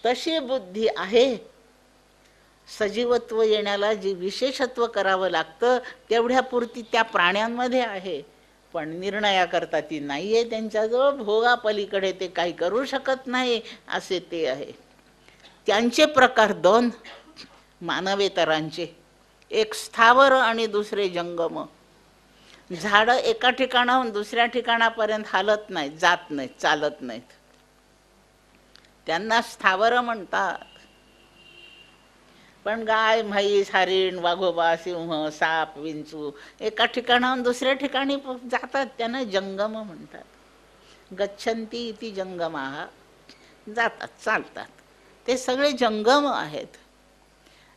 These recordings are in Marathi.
तशी बुद्धी आहे. सजीवत्व येण्याला जे विशेषत्व करावं लागतं तेवढ्यापुरती त्या प्राण्यांमध्ये आहे, पण निर्णयाकरता ती नाही आहे त्यांच्याजवळ. भोगापलीकडे ते काही करू शकत नाही असे ते आहे. त्यांचे प्रकार दोन मानवेतरांचे, एक स्थावर आणि दुसरे जंगम. झाडं एका ठिकाणाहून दुसऱ्या ठिकाणापर्यंत हालत नाहीत, जात नाहीत, चालत नाहीत, त्यांना स्थावर म्हणतात. पण गाय, म्हैस, हरिण, वाघोबा, सिंह, साप, विंचू एका ठिकाणाहून दुसऱ्या ठिकाणी जातात, त्यांना जंगम म्हणतात. गच्छन्ति इति जंगमाः, जातात, चालतात, ते सगळे जंगम आहेत.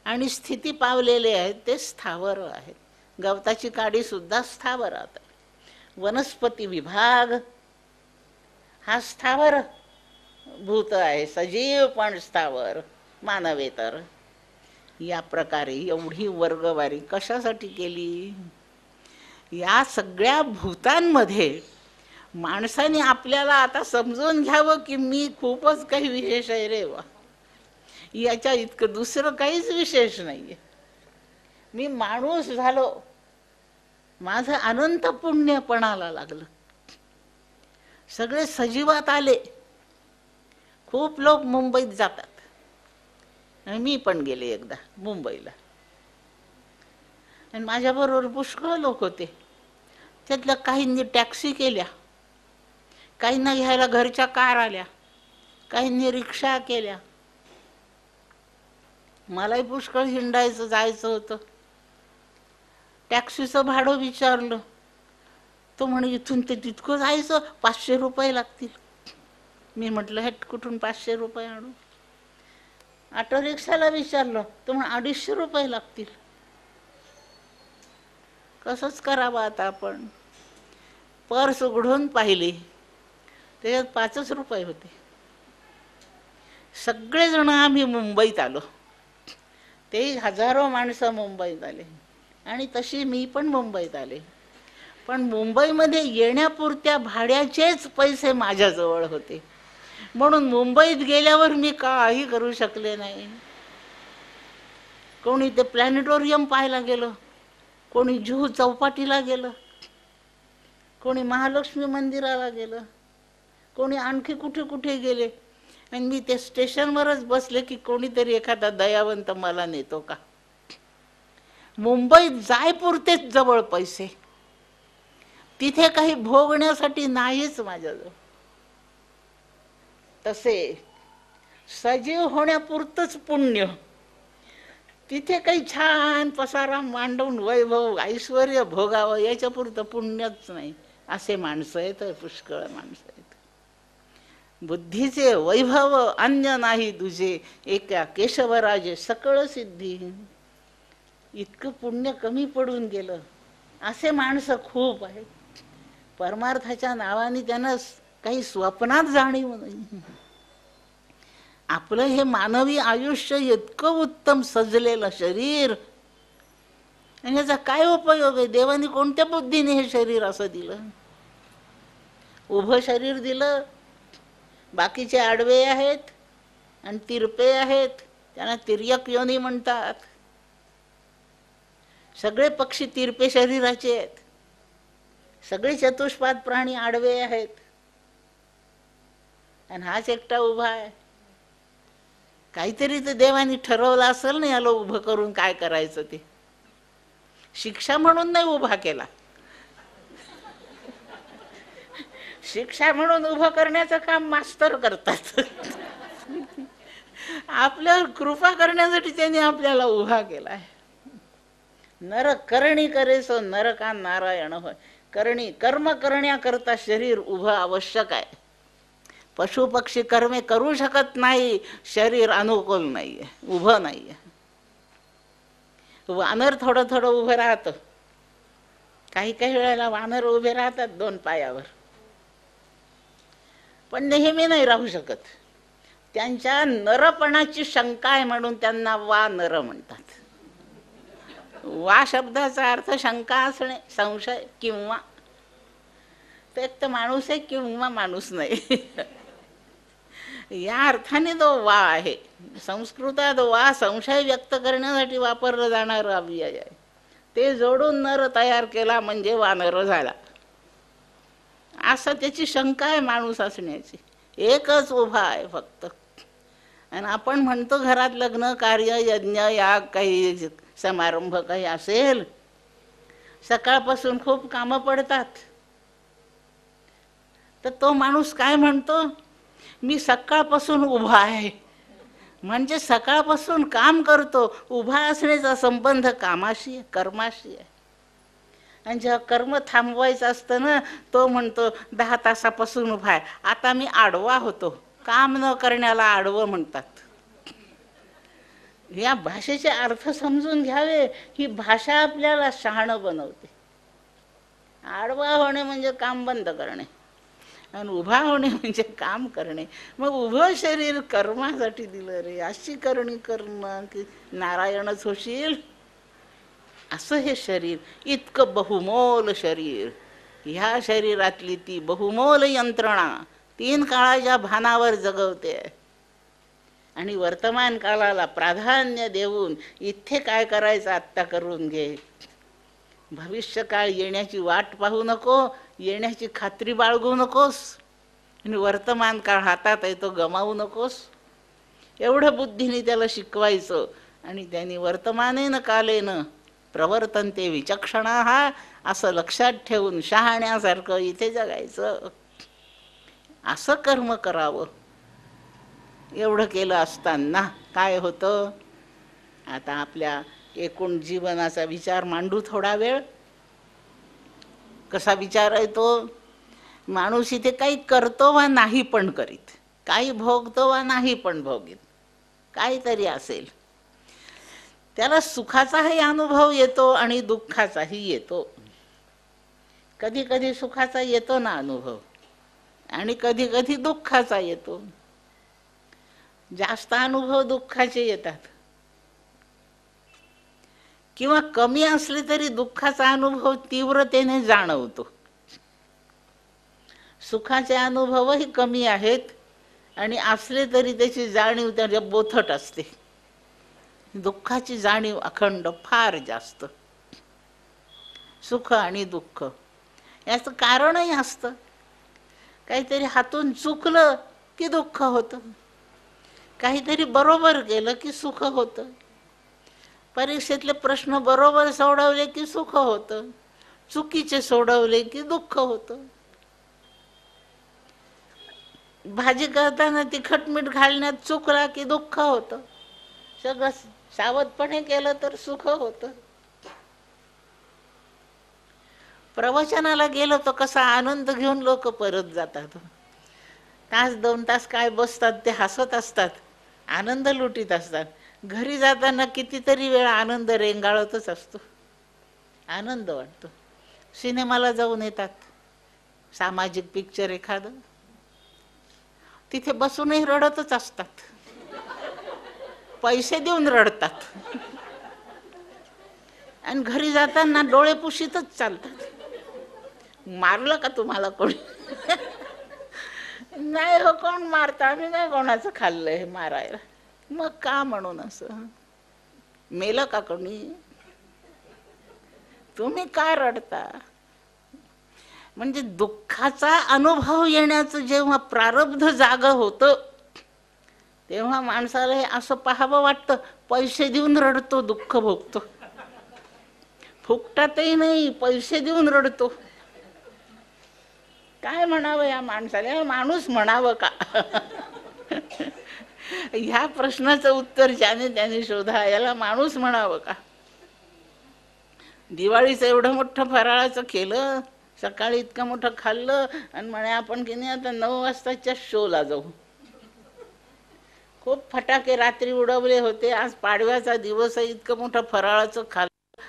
आणि स्थिती पावलेले आहेत ते स्थावर आहेत. गवताची काडी सुद्धा स्थावर आहे. वनस्पती विभाग हा स्थावर भूत आहे, सजीव पण स्थावर, मानवेतर. या प्रकारे एवढी वर्गवारी कशासाठी केली? या सगळ्या भूतांमध्ये माणसाने आपल्याला आता समजून घ्यावं की मी खूपच काही विशेष आहे रे वा, याच्या इतकं दुसरं काहीच विशेष नाहीये. मी माणूस झालो, माझं अनंत पुण्यपणाला लागलं. सगळे सजीवात आले. खूप लोक मुंबईत जातात, आणि मी पण गेले एकदा मुंबईला, आणि माझ्याबरोबर पुष्कळ लोक होते. त्यातल्या काहींनी टॅक्सी केल्या, काहींना घ्यायला घरच्या कार आल्या, काहींनी रिक्षा केल्या. मलाही पुष्कळ हिंडायचं, जायचं होतं. टॅक्सीचं भाडं विचारलं, तो म्हणे इथून ते तितकं जायचं, 500 रुपये लागतील. मी म्हटलं हे कुठून 500 रुपये आणू? ऑटो रिक्षाला विचारलं, तो म्हणे 250 रुपये लागतील. कसंच करावं आता आपण? पर्स उघडून पाहिली, त्याच्यात 5 रुपये होते. सगळेजण आम्ही मुंबईत आलो. ते हजारो माणसं मुंबईत आले, आणि तशी मी पण मुंबईत आले. पण मुंबईमध्ये येण्यापुरत्या भाड्याचेच पैसे माझ्याजवळ होते, म्हणून मुंबईत गेल्यावर मी काही करू शकले नाही. कोणी ते प्लॅनेटोरियम पाहायला गेलं, कोणी जुहू चौपाटीला गेलं, कोणी महालक्ष्मी मंदिराला गेलं, कोणी आणखी कुठे कुठे गेले. आणि मी ते स्टेशनवरच बसले की कोणीतरी एखादा दयावंत मला नेतो का. मुंबईत जायपुरतेच जवळ पैसे, तिथे काही भोगण्यासाठी नाहीच माझ्याजवळ. तसे सजीव होण्यापुरतंच पुण्य, तिथे काही छान पसारा मांडून वैभव ऐश्वर भोगावं याच्यापुरतं पुण्यच नाही. असे माणसं आहेत, पुष्कळ माणसं आहेत. बुद्धीचे वैभव अन्य नाही तुझे, एका केशवराजे सकळ सिद्धी. इतकं पुण्य कमी पडून गेलं. असे माणसं खूप आहेत. परमार्थाच्या नावाने त्यांना काही स्वप्नात जाणीव नाही. आपलं हे मानवी आयुष्य इतकं उत्तम सजलेलं शरीर, आणि याचा काय उपयोग आहे? देवाने कोणत्या बुद्धीने हे शरीर असं दिलं? उभं शरीर दिलं, बाकीचे आडवे आहेत आणि तिरपे आहेत, त्यांना तिर्यक योनी म्हणतात. सगळे पक्षी तिरपे शरीराचे आहेत, सगळे चतुष्पाद प्राणी आडवे आहेत, आणि हाच एकटा उभा आहे. काहीतरी तर देवानी ठरवलं असेल ना याला उभं करून काय करायचं ते. शिक्षा म्हणून नाही उभा केला, शिक्षा म्हणून उभं करण्याचं काम मास्तर करतात. आपल्यावर कृपा करण्यासाठी त्यांनी आपल्याला उभा केलाय. नर करणी करे सो नरका नारायण होय. करणी कर्म करण्याकरता शरीर उभं आवश्यक आहे. पशु पक्षी कर्मे करू शकत नाही, शरीर अनुकूल नाहीये, उभं नाहीये. वानर थोडं थोडं उभं राहतं, काही काही वेळेला वानर उभे राहतात 2 पायावर, पण नेहमी नाही राहू शकत. त्यांच्या नरपणाची शंका आहे म्हणून त्यांना वानर म्हणतात. वा शब्दाचा अर्थ शंका असणे, संशय किंवा. तर एक तर माणूस आहे किंवा माणूस नाही. या अर्थाने तो वा आहे. संस्कृतात वा संशय व्यक्त करण्यासाठी वापरलं जाणारं अव्यय आहे. ते जोडून नर तयार केला म्हणजे वानर झाला, असं त्याची शंका आहे माणूस असण्याची. एकच उभा आहे फक्त. आणि आपण म्हणतो घरात लग्न कार्य यज्ञ याग काही समारंभ काही असेल, सकाळपासून खूप कामं पडतात, तर तो माणूस काय म्हणतो, मी सकाळपासून उभा आहे. म्हणजे सकाळपासून काम करतो. उभा असण्याचा संबंध कामाशी आहे, कर्माशी आहे. आणि जेव्हा कर्म थांबवायचं असतं ना, तो म्हणतो 10 तासापासून उभा आहे, आता मी आडवा होतो. काम न करण्याला आडवं म्हणतात. या भाषेचे अर्थ समजून घ्यावे. ही भाषा आपल्याला शहाणं बनवते. आडवा होणे म्हणजे काम बंद करणे, आणि उभा होणे म्हणजे काम करणे. मग उभं शरीर कर्मासाठी दिलं रे, अशी करणी कर्म की नारायणच होशील, असं हे शरीर. इतकं बहुमोल शरीर. ह्या शरीरातली ती बहुमोल यंत्रणा 3 काळाच्या भानावर जगवते. आणि वर्तमान काळाला प्राधान्य देऊन इथे काय करायचं आत्ता करून घे. भविष्यकाळ येण्याची वाट पाहू नको, येण्याची खात्री बाळगू नकोस, आणि वर्तमान काळ हातात आहे तो गमावू नकोस. एवढं बुद्धीने त्याला शिकवायचं. आणि त्यांनी वर्तमानेन कालेन प्रवर्तन्ते विचक्षणा, हा असं लक्षात ठेवून शहाण्यासारखं इथे जगायचं. असं कर्म करावं. एवढं केलं असताना काय होतं, आता आपल्या एकूण जीवनाचा विचार मांडू थोडा वेळ. कसा विचार आहे तो, माणूस इथे काही करतो वा नाही पण करीत, काही भोगतो वा नाही पण भोगीत, काहीतरी असेल. त्याला सुखाचाही अनुभव येतो आणि दुःखाचाही येतो. कधी कधी सुखाचा येतो ना अनुभव, आणि कधी कधी दुःखाचा येतो. जास्त अनुभव दुःखाचे येतात, किंवा कमी असले तरी दुःखाचा अनुभव तीव्रतेने जाणवतो. सुखाचे अनुभवही कमी आहेत, आणि असले तरी त्याची जाणीव त्याच्या बोथट असते. दुःखाची जाणीव अखंड फार जास्त. सुख आणि दुःख याचं कारणही असतं. काहीतरी हातून चुकलं की दुःख होतं, काहीतरी बरोबर केलं की सुख होतं, परीक्षेतले प्रश्न बरोबर सोडवले की सुख होतं, चुकीचे सोडवले की दुःख होतं. भाजी करताना तिखट मीठ घालण्यात चुकला की दुःख होतं, सगळं सावधपणे केलं तर सुख होतं. प्रवचनाला गेलो तर कसा आनंद घेऊन लोक परत जातात. 1-2 तास काय बसतात, ते हसत असतात, आनंद लुटीत असतात. घरी जाताना कितीतरी वेळा आनंद रेंगाळतच असतो, आनंद वाटतो. सिनेमाला जाऊन येतात, सामाजिक पिक्चर एखादं, तिथे बसूनही रडतच असतात, पैसे देऊन रडतात, आणि घरी जाताना डोळे पुशीतच चालतात. मारलं का तुम्हाला कोणी? नाही हो, कोण मारतं, आम्ही नाही कोणाचं खाल्लंय मारायला. मग का म्हणून असं मेलं का कोणी? तुम्ही काय रडता? म्हणजे दुःखाचा अनुभव येण्याचं जेव्हा प्रारब्ध जागं होतं, तेव्हा माणसाला हे असं पाहावं वाटतं, पैसे देऊन रडतो, दुःख भोगतो. फुकटातही नाही, पैसे देऊन रडतो. काय म्हणावं या माणसाला? माणूस म्हणावं का? ह्या प्रश्नाचं उत्तर ज्याने त्याने शोधा. याला माणूस म्हणावं का? दिवाळीचं एवढं मोठं फराळाचं केलं, सकाळी इतकं मोठं खाल्लं, आणि म्हणे आपण की नाही आता 9 वाजताच्या शोला जाऊ. खूप फटाके रात्री उडवले होते, आज पाडव्याचा दिवस आहे, इतकं मोठं फराळाचं खाल्लं,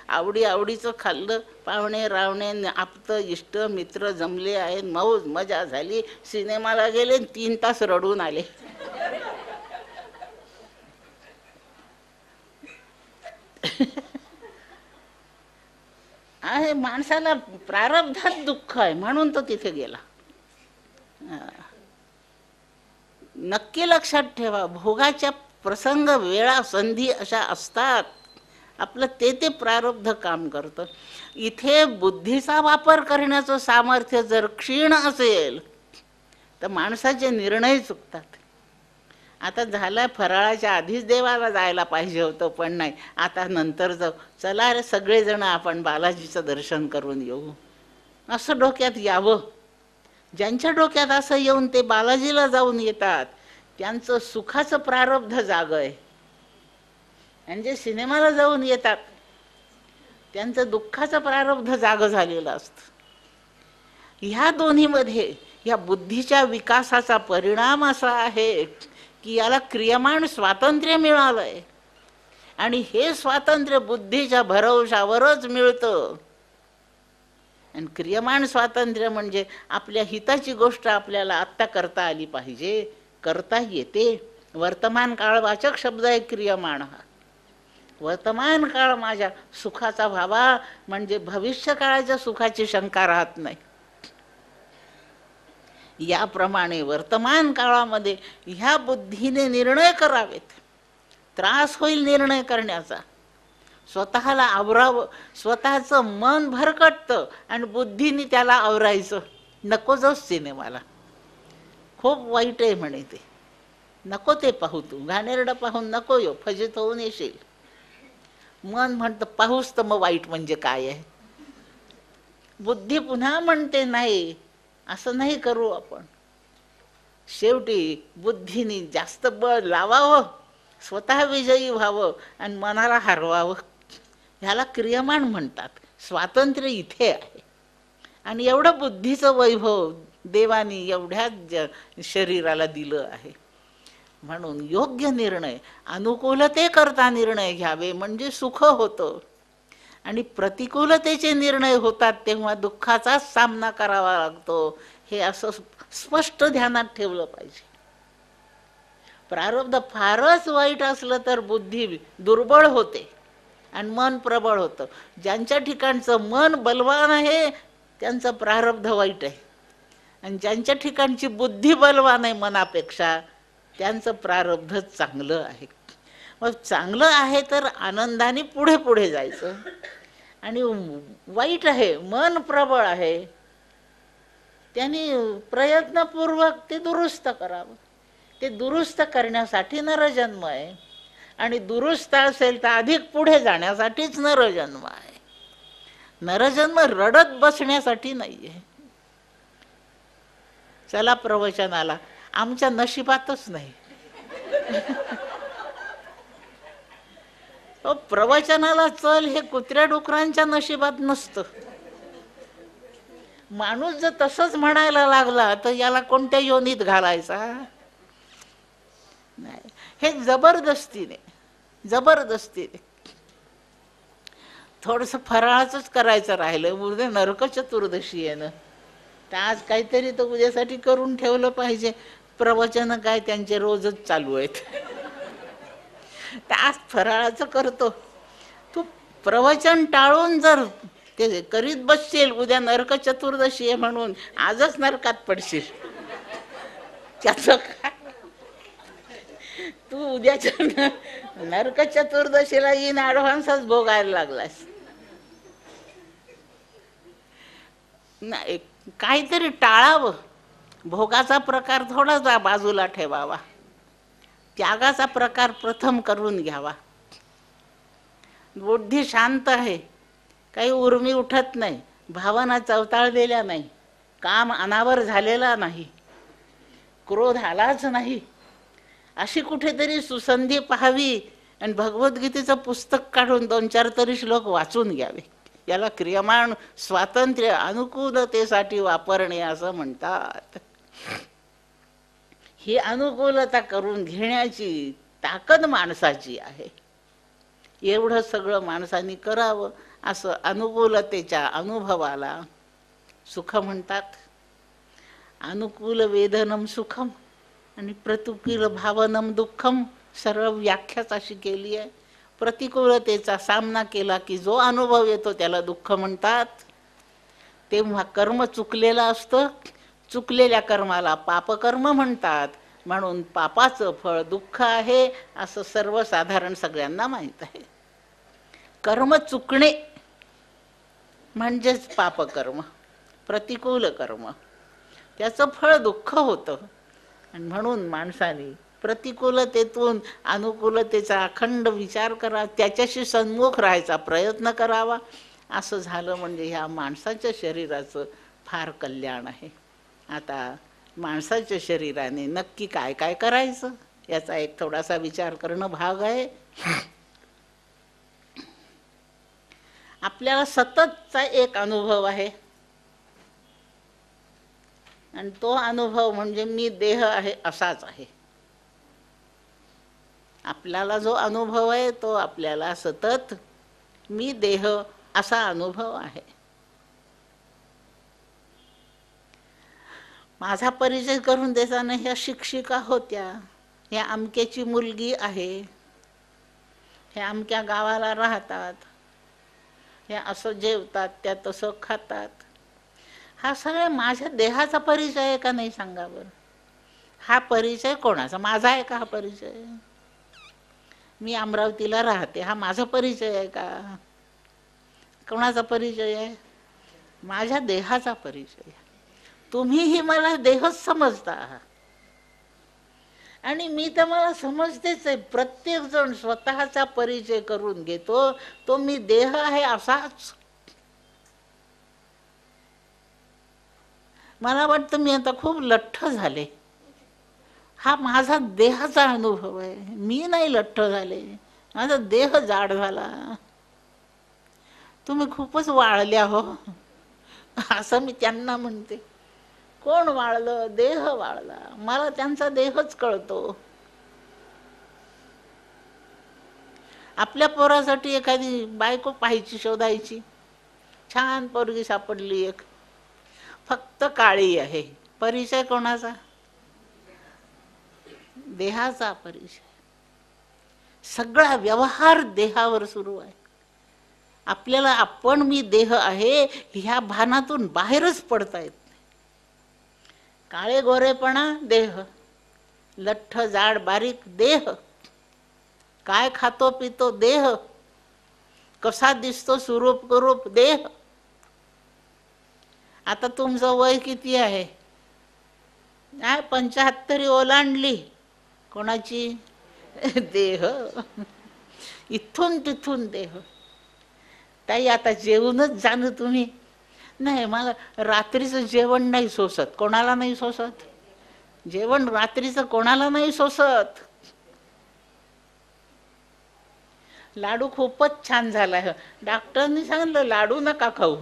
आवडीचं खाल्लं, पाहुणे रावणे आप्त इष्ट मित्र जमले आहेत, मौज मजा झाली, सिनेमाला गेले, 3 तास रडून आले. आहे माणसाला प्रारब्धात दुःख आहे म्हणून तो तिथे गेला. नक्की लक्षात ठेवा, भोगाच्या प्रसंग वेळा संधी अशा असतात, आपलं ते प्रारब्ध काम करतं. इथे बुद्धीचा वापर करण्याचं सामर्थ्य जर क्षीण असेल तर माणसाचे निर्णय चुकतात. आता झालं, फराळाच्या आधीच देवाला जायला पाहिजे होतं, पण नाही, आता नंतर जाऊ, चला रे सगळेजण आपण बालाजीचं दर्शन करून येऊ, असं डोक्यात यावं. ज्यांच्या डोक्यात असं येऊन ते बालाजीला जाऊन येतात त्यांचं सुखाचं प्रारब्ध जाग आहे. आणि जे सिनेमाला जाऊन येतात त्यांचं दुःखाचं प्रारब्ध जाग झालेलं असतं. ह्या दोन्हीमध्ये या बुद्धीच्या विकासाचा परिणाम असा आहे की याला क्रियमाण स्वातंत्र्य मिळालंय, आणि हे स्वातंत्र्य बुद्धीच्या भरवशावरच मिळतं. आणि क्रियमाण स्वातंत्र्य म्हणजे आपल्या हिताची गोष्ट आपल्याला आत्ता करता आली पाहिजे, करता येते. वर्तमान काळवाचक शब्द आहे क्रियमाण हा. वर्तमान काळ माझ्या सुखाचा व्हावा म्हणजे भविष्य काळाच्या सुखाची शंका राहत नाही. याप्रमाणे वर्तमान काळामध्ये ह्या बुद्धीने निर्णय करावेत. त्रास होईल निर्णय करण्याचा, स्वतःला आवरावं. स्वतःचं मन भरकटतं आणि बुद्धीने त्याला आवरायचं. नको जाऊस सिनेमाला, खूप वाईट आहे म्हणे ते, नको ते पाहू, तू घाणेरडं पाहून नको येऊ, फजित होऊन येशील. मन म्हणतं पाहूस तर मग वाईट म्हणजे काय आहे. बुद्धी पुन्हा म्हणते नाही, असं नाही करू आपण. शेवटी बुद्धीने जास्त बळ लावावं, स्वतः विजयी व्हावं आणि मनाला हरवावं. ह्याला क्रियमाण म्हणतात. स्वातंत्र्य इथे आहे. आणि एवढं बुद्धीचं वैभव देवानी एवढ्याच शरीराला दिलं आहे. म्हणून योग्य निर्णय, अनुकूलतेकरता निर्णय घ्यावे म्हणजे सुख होतं. आणि प्रतिकूलतेचे निर्णय होतात तेव्हा दुःखाचाच सामना करावा लागतो. हे असं स्पष्ट ध्यानात ठेवलं पाहिजे. प्रारब्ध फारच वाईट असलं तर बुद्धी दुर्बळ होते आणि मन प्रबळ होतं. ज्यांच्या ठिकाणचं मन बलवान आहे त्यांचं प्रारब्ध वाईट आहे, आणि ज्यांच्या ठिकाणची बुद्धी बलवान आहे मनापेक्षा त्यांचं प्रारब्धच चांगलं आहे. मग चांगलं आहे तर आनंदाने पुढे पुढे जायचं, आणि वाईट आहे, मन प्रबळ आहे, त्यांनी प्रयत्नपूर्वक ते दुरुस्त करावं. ते दुरुस्त करण्यासाठी नरजन्म आहे, आणि दुरुस्त असेल तर अधिक पुढे जाण्यासाठीच नरजन्म आहे. नरजन्म रडत बसण्यासाठी नाही आहे. चला प्रवचनाला, आमच्या नशिबातच नाही. प्रवचनाला चल हे कुत्र्या डुकरांच्या नशिबात नसतं. माणूस जर तसंच म्हणायला लागला तर याला कोणत्या योनीत घालायचा? नाही, हे जबरदस्तीने थोडंसं फराळाचंच करायचं राहिलं. उद्या नरक चतुर्दशी आहे ना, तर आज काहीतरी तर उद्यासाठी करून ठेवलं पाहिजे. प्रवचन काय त्यांचे रोजच चालू आहेत, तर आज फराळाचं करतो. तू प्रवचन टाळून जर ते करीत बसशील, उद्या नरक चतुर्दशी आहे म्हणून आजच नरकात पडशील. त्याचं काय, तू उद्याच्या नरक चतुर्दशीला येईन ॲडव्हान्सच भोगायला लागलास. नाही, काहीतरी टाळावं. भोगाचा प्रकार थोडासा बाजूला ठेवावा, त्यागाचा प्रकार प्रथम करून घ्यावा. बुद्धी शांत आहे, काही उर्मी उठत नाही, भावना चवताळलेल्या नाही, काम अनावर झालेला नाही, क्रोध आलाच नाही. अशी कुठेतरी सुसंधी पाहावी आणि भगवद्गीतेचं पुस्तक काढून 2-4 तरी श्लोक वाचून घ्यावे. याला क्रियमाण स्वातंत्र्य अनुकूलतेसाठी वापरणे असं म्हणतात. ही अनुकूलता करून घेण्याची ताकद माणसाची आहे. एवढं सगळं माणसाने करावं. असं अनुकूलतेच्या अनुभवाला सुख म्हणतात. अनुकूल वेदनम सुखम आणि प्रतिकूल भावनम दुःखम, सर्व व्याख्याच अशी केली आहे. प्रतिकूलतेचा सामना केला की जो अनुभव येतो त्याला दुःख म्हणतात. तेव्हा कर्म चुकलेलं असतं, चुकलेल्या कर्माला पापकर्म म्हणतात, म्हणून पापाचं फळ दुःख आहे असं सर्वसाधारण सगळ्यांना माहीत आहे. कर्म चुकणे म्हणजेच पापकर्म, प्रतिकूल कर्म, त्याचं फळ दुःख होतं. आणि म्हणून माणसाने प्रतिकूलतेतून अनुकूलतेचा अखंड विचार करा, त्याच्याशी सन्मुख राहायचा प्रयत्न करावा. असं झालं म्हणजे ह्या माणसाच्या शरीराचं फार कल्याण आहे. आता माणसाच्या शरीराने नक्की काय काय करायचं याचा एक थोडासा विचार करणं भाग आहे. आपल्याला सततचा एक अनुभव आहे आणि तो अनुभव म्हणजे मी देह आहे असाच आहे. आपल्याला जो अनुभव आहे तो आपल्याला सतत मी देह असा अनुभव आहे. माझा परिचय करून देताना ह्या शिक्षिका होत्या, ह्या अमक्याची मुलगी आहे, ह्या अमक्या गावाला राहतात, ह्या असं जेवतात, त्या तसं खातात. हा सगळ्या माझ्या देहाचा परिचय आहे का नाही सांगा बरं? हा परिचय कोणाचा? माझा आहे का हा परिचय? मी अमरावतीला राहते, हा माझा परिचय आहे का? कोणाचा परिचय आहे? माझ्या देहाचा परिचय. तुम्हीही मला देहच समजता आणि मी तर मला समजतेच आहे. प्रत्येक जण स्वतःचा परिचय करून घेतो, तो मी देह आहे असाच. मला वाटतं मी आता खूप लठ्ठ झाले. हा माझा देहाचा अनुभव आहे, मी नाही लठ्ठ झाले, माझा देह जाड झाला. तुम्ही खूपच वाळल्या हो असं मी त्यांना म्हणते. कोण वाळलं? देह वाळला. मला त्यांचा देहच कळतो. आपल्या पोरासाठी एखादी बायको पाहायची, शोधायची. छान पोरगी सापडली एक, फक्त काळी आहे. परिचय कोणाचा? देहाचा परिचय. सगळा व्यवहार देहावर सुरू आहे. आपल्याला आपण मी देह आहे ह्या भानातून बाहेरच पडता येत नाही. काळे गोरेपणा देह, लठ्ठ जाड बारीक देह, काय खातो पितो देह, कसा दिसतो सुरूप कुरूप देह. आता तुमचं वय किती आहे? 75 ओलांडली. कोणाची? देह. इथून तिथून देह. ताई आता जेवूनच जाणं तुम्ही. नाही, मला रात्रीचं जेवण नाही सोसत. कोणाला नाही सोसत? जेवण रात्रीचं कोणाला नाही सोसत? लाडू खूपच छान झालाय. डॉक्टरनी सांगितलं लाडू नका खाऊ.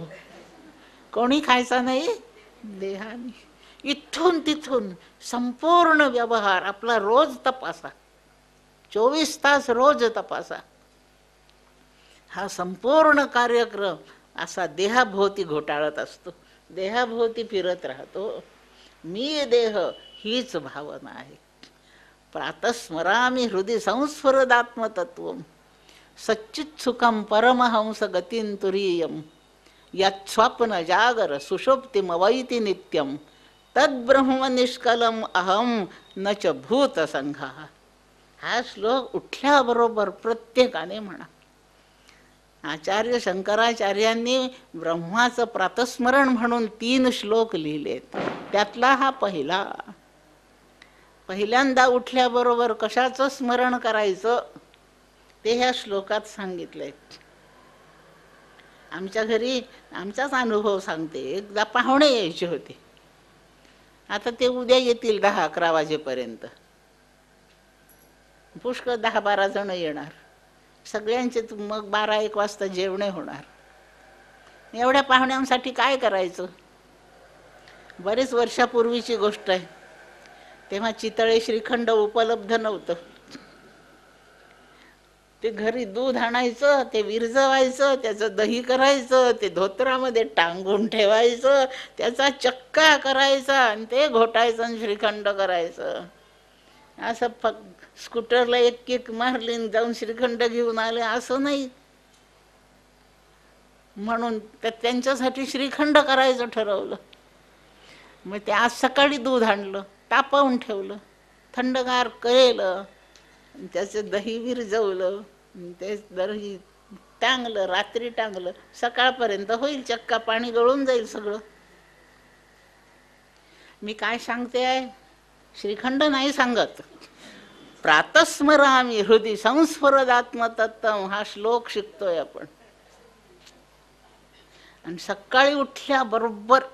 कोणी खायचा नाही? देहाने. इथून तिथून संपूर्ण व्यवहार आपला रोज तपासा, 24 तास रोज तपासा. हा संपूर्ण कार्यक्रम असा देहाभोवती घोटाळत असतो, देहाभोवती फिरत राहतो. मी देह हीच भावना आहे. प्रातस्मरामी हृदय संस्फुरदात्मतत्वम सच्चित सुखम परमहंस गतीं तुरीयम यत्स्वप्न जागर सुषुप्तिमवैति नित्यम तद्ब्रह्म निष्कलम अहम न च भूत संघा. हा श्लोक उठल्याबरोबर प्रत्येकाने म्हणा. आचार्य शंकराचार्यांनी ब्रह्माचं प्रातस्मरण म्हणून 3 श्लोक लिहिलेत. त्यातला हा पहिला. पहिल्यांदा उठल्याबरोबर कशाचं स्मरण करायचं ते ह्या श्लोकात सांगितलंय. आमच्या घरी आमचाच अनुभव सांगते. एकदा पाहुणे यायचे होते. आता ते उद्या येतील 10-11 वाजेपर्यंत. पुष्कळ 10-12 जण येणार. सगळ्यांचे मग 12-1 वाजता जेवणे होणार. एवढ्या पाहुण्यांसाठी काय करायचं? बरेच वर्षापूर्वीची गोष्ट आहे. तेव्हा चितळे श्रीखंड उपलब्ध नव्हतं. ते घरी दूध आणायचं, ते विरजवायचं, त्याचं दही करायचं, ते धोत्रामध्ये टांगून ठेवायचं, त्याचा चक्का करायचा आणि ते घोटायचं आणि श्रीखंड करायचं. असं स्कूटरला एक किक मारली जाऊन श्रीखंड घेऊन आले असं नाही. म्हणून त्यांच्यासाठी श्रीखंड करायचं ठरवलं. मग ते आज सकाळी दूध आणलं, तापवून ठेवलं. थंडगार करेलं, त्याचं दही विरजवलं, ते दही टांगलं, रात्री टांगलं, सकाळपर्यंत होईल चक्का, पाणी गळून जाईल सगळं. मी काय सांगते आहे, श्रीखंड नाही सांगत. प्रातस्मरामी हृदय संस्फुरदात्मतत्त्वं हा श्लोक शिकतोय आपण. आणि सकाळी उठल्याबरोबर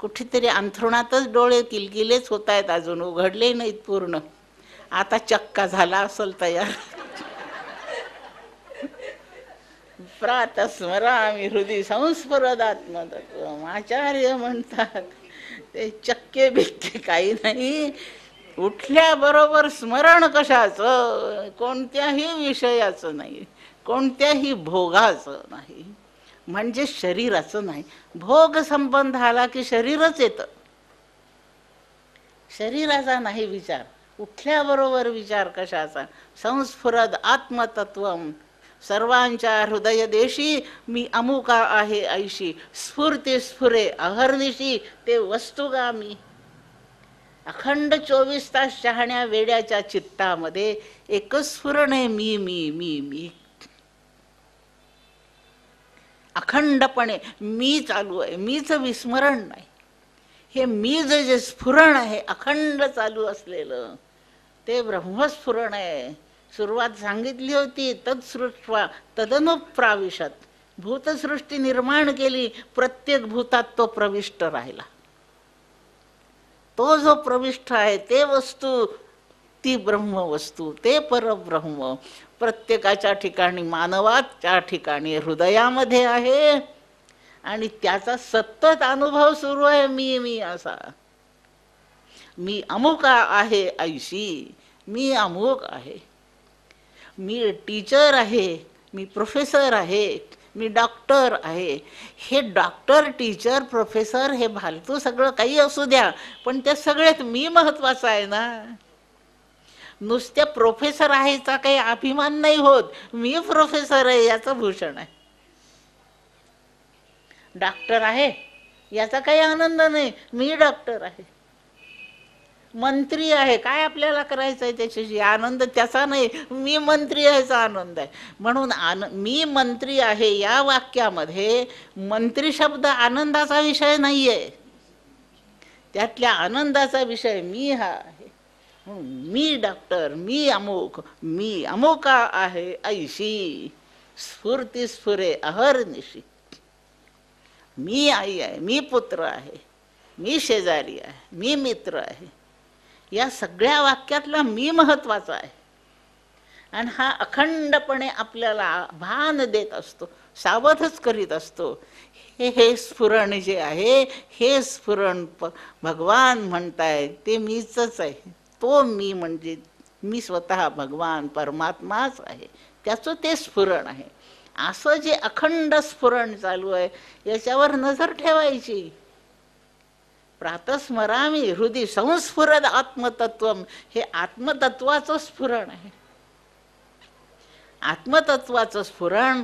कुठेतरी अंथरुणातच डोळे किलकिलेच होत आहेत, अजून उघडले नाहीत पूर्ण. आता चक्का झाला असेल तयार. प्रातस्मरामी हृदय संस्फुरदात्मतत्त्वं. आचार्य म्हणतात ते चक्के बिक्के काही नाही, उठल्याबरोबर स्मरण कशाचं, कोणत्याही विषयाचं नाही, कोणत्याही भोगाचं नाही, म्हणजे शरीराचं नाही. भोग संबंध आला की शरीरच येतं, शरीराचा नाही विचार. उठल्याबरोबर विचार कशाचा, संस्फुरद आत्मतत्वम. सर्वांच्या हृदय देशी मी अमुका आहे ऐशी, स्फूर्ती स्फुरे अहर्निशी ते वस्तुगामी. अखंड 24 तास शहाण्या वेड्याच्या चित्तामध्ये एकच स्फुरण आहे, मी मी मी मी. अखंडपणे मी चालू आहे, मीच विस्मरण नाही. हे मी जे स्फुरण आहे अखंड चालू असलेलं ते ब्रह्मस्फुरण आहे. सुरुवात सांगितली होती, तत्सृष्ट्वा तदनुप्राविशत. भूतसृष्टी निर्माण केली, प्रत्येक भूतात तो प्रविष्ट राहिला. तो जो प्रविष्ट आहे ते वस्तू, ती ब्रह्मवस्तू, ते परब्रह्म प्रत्येकाच्या ठिकाणी, मानवाच्या ठिकाणी हृदयामध्ये आहे. आणि त्याचा सतत अनुभव सुरू आहे, मी मी असा. मी अमुका आहे ऐशी, मी अमुक आहे. मी टीचर आहे, मी प्रोफेसर आहे, मी डॉक्टर आहे. हे डॉक्टर, टीचर, प्रोफेसर हे फालतू सगळं काही असू द्या, पण त्या सगळ्यात मी महत्वाचा आहे ना. नुसत्या प्रोफेसर आहेचा काही अभिमान नाही होत, मी प्रोफेसर आहे याचं भूषण आहे. डॉक्टर आहे याचा काही आनंद नाही, मी डॉक्टर आहे. मंत्री आहे, काय आपल्याला करायचं आहे त्याच्याशी, आनंद त्याचा नाही, मी मंत्री याचा आनंद आहे. म्हणून मी मंत्री आहे या वाक्यामध्ये मंत्री शब्द आनंदाचा विषय नाही आहे, त्यातल्या आनंदाचा विषय मी हा आहे. मी डॉक्टर, मी अमुक, मी अमुका आहे ऐशी, स्फूर्ती स्फुरे अहर्निशी. मी आई आहे, मी पुत्र आहे, मी शेजारी आहे, मी मित्र आहे. या सगळ्या वाक्यातला मी महत्वाचा आहे. आणि हा अखंडपणे आपल्याला भान देत असतो, सावधच करीत असतो. हे स्फुरण जे आहे, हे स्फुरण भगवान म्हणताय ते मीच आहे. तो मी म्हणजे मी स्वतः भगवान परमात्माच आहे, त्याचं ते स्फुरण आहे. असं जे अखंड स्फुरण चालू आहे याच्यावर नजर ठेवायची. प्रातस्मरामी हृदय संस्फुरद आत्मतत्वम. हे आत्मतत्वाचं स्फुरण आहे. आत्मतत्वाचं स्फुरण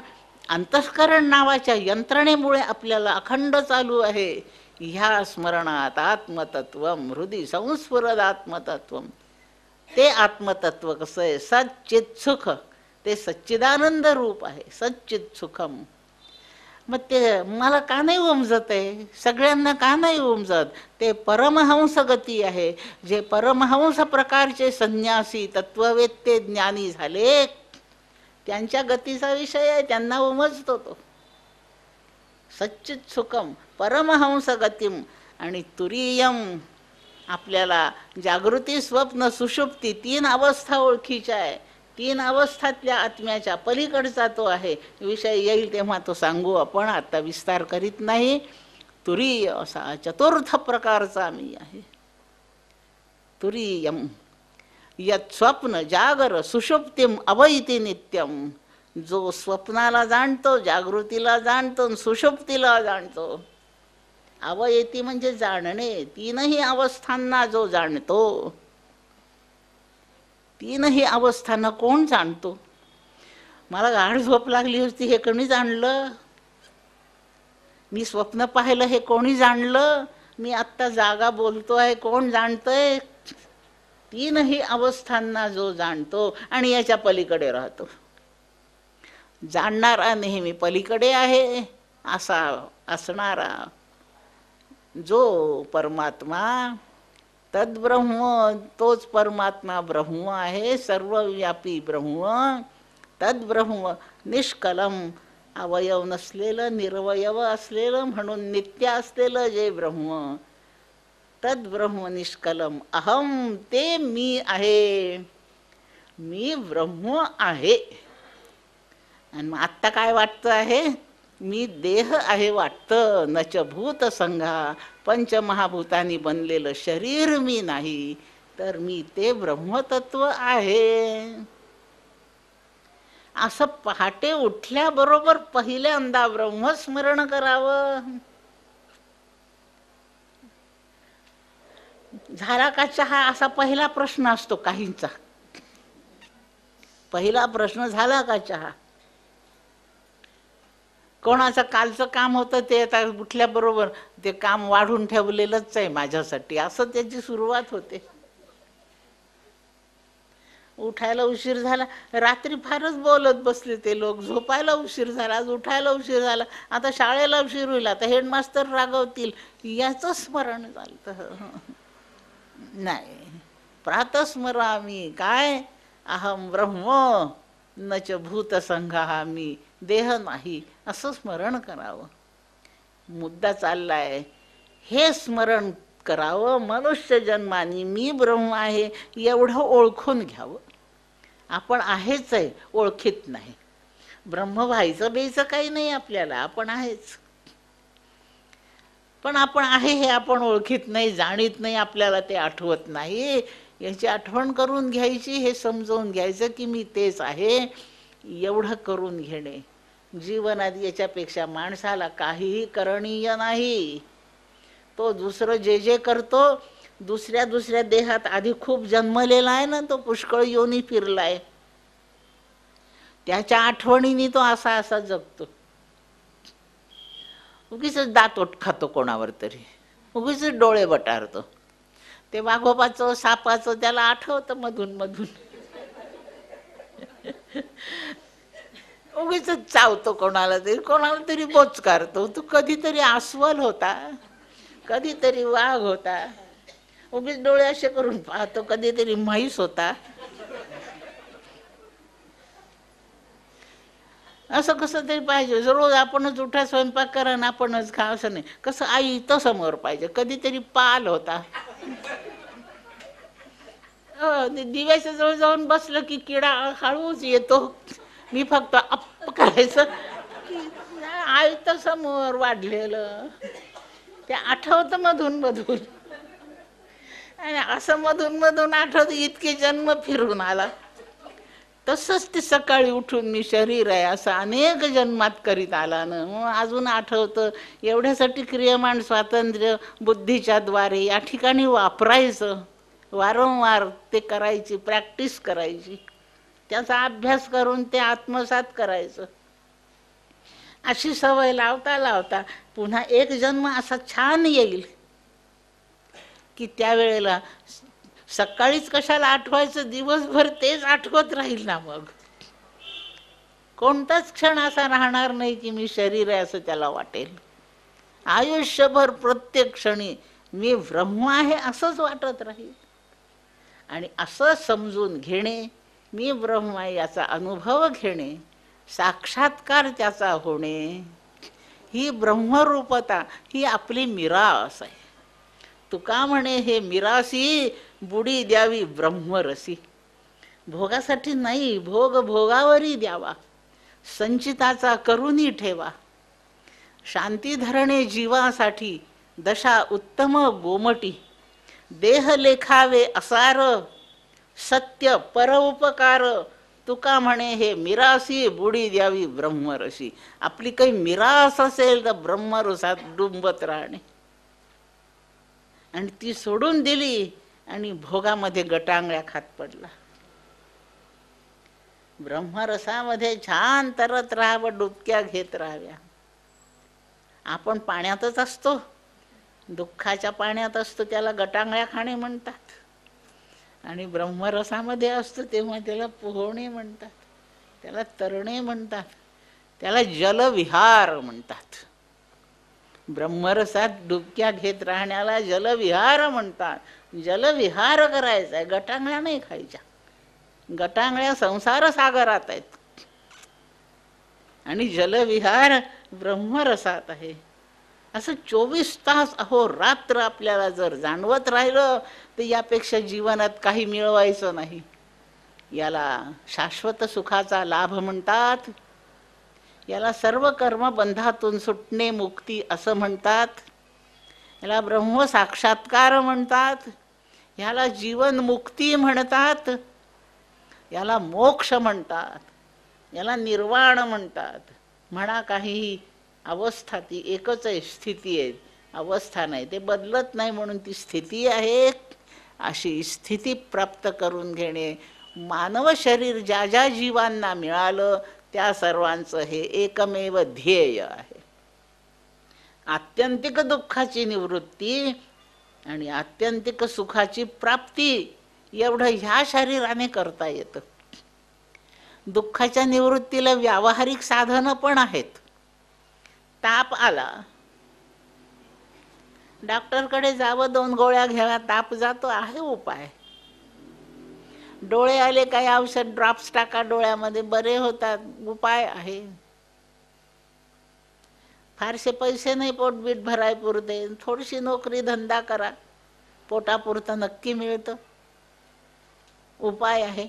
अंतःकरण नावाच्या यंत्रणेमुळे आपल्याला अखंड चालू आहे. ह्या स्मरणात आत्मतत्वम हृदय संस्फुरद आत्मतत्वम. ते आत्मतत्व कसं आहे, सच्चित सुख, ते सच्चिदानंद रूप आहे, सच्चित सुखम. मग ते मला का नाही उमजत आहे, सगळ्यांना का नाही उमजत? ते परमहंस गती आहे. जे परमहंस प्रकारचे संन्यासी तत्ववेत्ते ज्ञानी झाले त्यांच्या गतीचा विषय आहे, त्यांना उमजतो तो. सच्चित सुखम परमहंस गतिम. आणि तुरीयम, आपल्याला जागृती, स्वप्न, सुषुप्ती 3 अवस्था ओळखीच्या आहे. 3 अवस्थातल्या आत्म्याच्या पलीकडचा तो आहे. विषय येईल तेव्हा तो सांगू आपण, आता विस्तार करीत नाही. तुरीय असा चतुर्थ प्रकारचा मी आहे. तुरीयम यत् स्वप्न जागर सुषुप्तिम अवैति नित्यम. जो स्वप्नाला जाणतो, जागृतीला जाणतो, सुषुप्तीला जाणतो. अवयती म्हणजे जाणणे. 3ही अवस्थांना जो जाणतो, 3ही अवस्थांना कोण जाणतो? मला गाढ झोप लागली होती हे कोणी जाणलं? मी स्वप्न पाहिलं हे कोणी जाणलं? मी आत्ता जागा बोलतो आहे कोण जाणतंय? तीनही अवस्थांना जो जाणतो आणि याच्या पलीकडे राहतो. जाणणारा नेहमी पलीकडे आहे असा असणारा जो परमात्मा तद्ब्रह्म, तोच परमात्मा ब्रह्म आहे, सर्वव्यापी ब्रह्म. तद्ब्रह्म निष्कलम, अवयव नसलेलं, निर्वयव असलेलं, म्हणून नित्य असलेलं जे ब्रह्म, तद्ब्रह्म निष्कलम अहम, ते मी आहे. मी ब्रह्म आहे. आणि मग आत्ता काय वाटतं आहे? मी देह आहे वाटतं. नच भूत संघा, पंचमहाभूतांनी बनलेलं शरीर मी नाही, तर मी ते ब्रह्मतत्व आहे. असं पहाटे उठल्याबरोबर पहिल्यांदा ब्रह्मस्मरण करावं. झाला का चहा, असा पहिला प्रश्न असतो काहींचा. पहिला प्रश्न, झाला का चहा? कोणाचं कालचं काम होतं ते आता उठल्याबरोबर ते काम वाढून ठेवलेलंच आहे माझ्यासाठी, असं त्याची सुरुवात होते. उठायला उशीर झाला, रात्री फारच बोलत बसले ते लोक, झोपायला उशीर झाला, आज उठायला उशीर झाला, आता शाळेला उशीर होईल, आता हेडमास्तर रागवतील, याचं स्मरण झालं. नाही, प्रातस्मरामी काय, अहम ब्रह्म नच भूत संघा, मी देह नाही, असं स्मरण करावं. मुद्दा चाललाय, हे स्मरण करावं. मनुष्य जन्मानी मी ब्रह्म आहे एवढं ओळखून घ्यावं. आपण आहेच आहे, ओळखीत नाही. ब्रह्म व्हायचं बेचं काही नाही आपल्याला, आपण आहेच. पण आपण आहे हे आपण ओळखीत नाही, जाणीत नाही, आपल्याला ते आठवत नाही. याची आठवण करून घ्यायची, हे समजवून घ्यायचं की मी तेच आहे, एवढं करून घेणे. जीवनात याच्यापेक्षा माणसाला काहीही करणीय नाही. तो दुसरं जे जे करतो, दुसऱ्या दुसऱ्या देहात आधी खूप जन्मलेला आहे ना, तो पुष्कळ योनी फिरलाय, त्याच्या आठवणीने तो असा असा जगतो. उगीच दातोट खातो कोणावर तरी, उगीच डोळे बटारतो. ते वाघोबाचं सापाचं त्याला आठवतं मधून मधून. उगीच चावतो कोणाला तरी बोचकारतो. तू कधीतरी अस्वल होता, कधीतरी वाघ होता, उगीच डोळे असे करून पाहतो, कधीतरी म्हैस होता. असं कसं तरी पाहिजे. रोज आपणच उठा, स्वयंपाक करा आणि आपणच खा, असं नाही. कसं आई इथं समोर पाहिजे. कधीतरी पाल होता, दिव्याच्या जवळ जाऊन बसलं की किडा हळूच येतो, मी फक्त अप्प करायचं की आई तर समोर वाढलेलं ते आठवतं मधून मधून. आणि असं मधून मधून आठवतं, इतके जन्म फिरून आला. तसंच ते सकाळी उठून मी शरीर आहे असं अनेक जन्मात करीत आला ना, मग अजून आठवतं. एवढ्यासाठी क्रियमाण स्वातंत्र्य बुद्धीच्या द्वारे या ठिकाणी वापरायचं, वारंवार ते करायची, प्रॅक्टिस करायची, त्याचा अभ्यास करून ते आत्मसात करायचं. अशी सवय लावता लावता पुन्हा एक जन्म असा छान येईल की त्यावेळेला सकाळीच कशाला आठवायचं, दिवसभर तेच आठवत राहील ना. मग कोणताच क्षण असा राहणार नाही की मी शरीर आहे असं त्याला वाटेल. आयुष्यभर प्रत्येक क्षणी मी ब्रह्म आहे असंच वाटत राहील. आणि असं समजून घेणे, मी ब्रह्म आहे याचा अनुभव घेणे, साक्षात्कार त्याचा होणे, ही ब्रह्मरूपता, ही आपली मिरास आहे. तुका म्हणे, हे मिरासी बुडी द्यावी ब्रह्मरसी. भोगासाठी नाही, भोग भोगावरी द्यावा, संचिताचा करूनी ठेवा. शांती धरणे जीवासाठी, दशा उत्तम गोमटी. देह लेखावे असार, सत्य परोपकार. तुका म्हणे, हे मिरासी बुडी द्यावी ब्रह्मरसी. आपली काही मिरास असेल तर ब्रह्मरसात डुंबत राहणे, आणि ती सोडून दिली आणि भोगामध्ये गटांगळ्या खात पडला. ब्रह्मरसामध्ये छान तरत राहावं, डुबक्या घेत राहाव्या. आपण पाण्यातच असतो, दुःखाच्या पाण्यात असतो, त्याला गटांगळ्या खाणे म्हणतात. आणि ब्रह्मरसामध्ये असतं तेव्हा त्याला पोहणे म्हणतात, त्याला तरणे म्हणतात, त्याला जलविहार म्हणतात. ब्रह्मरसात डुबक्या घेत राहण्याला जलविहार म्हणतात. जलविहार करायचा आहे, गटांगळ्या नाही खायच्या. गटांगळ्या संसार सागरात आहेत आणि जलविहार ब्रह्मरसात आहे. असं 24 तास अहोरात्र आपल्याला जर जाणवत राहिलं तर यापेक्षा जीवनात काही मिळवायचं नाही. याला शाश्वत सुखाचा लाभ म्हणतात. याला सर्व कर्मबंधातून सुटणे मुक्ती असं म्हणतात. याला ब्रह्म साक्षात्कार म्हणतात. याला जीवन मुक्ती म्हणतात. याला मोक्ष म्हणतात. याला निर्वाण म्हणतात. म्हणा काहीही, अवस्था ती एकच आहे, स्थिती आहे, अवस्था नाही. ते बदलत नाही म्हणून ती स्थिती आहे. अशी स्थिती प्राप्त करून घेणे मानव शरीर ज्या ज्या जीवांना मिळालं त्या सर्वांचं हे एकमेव ध्येय आहे. आत्यंतिक दुःखाची निवृत्ती आणि आत्यंतिक सुखाची प्राप्ती एवढं ह्या शरीराने करता येतं. दुःखाच्या निवृत्तीला व्यावहारिक साधनं पण आहेत. ताप आला, डॉक्टरकडे जावं, 2 गोळ्या घ्याव्या, ताप जातो, आहे उपाय. डोळे आले, काही औषध ड्रॉप्स टाका डोळ्यामध्ये, बरे होतात, उपाय आहे. फारसे पैसे नाही पोटबीट भराय पुरते, थोडीशी नोकरी धंदा करा, पोटापुरतं नक्की मिळतं, उपाय आहे.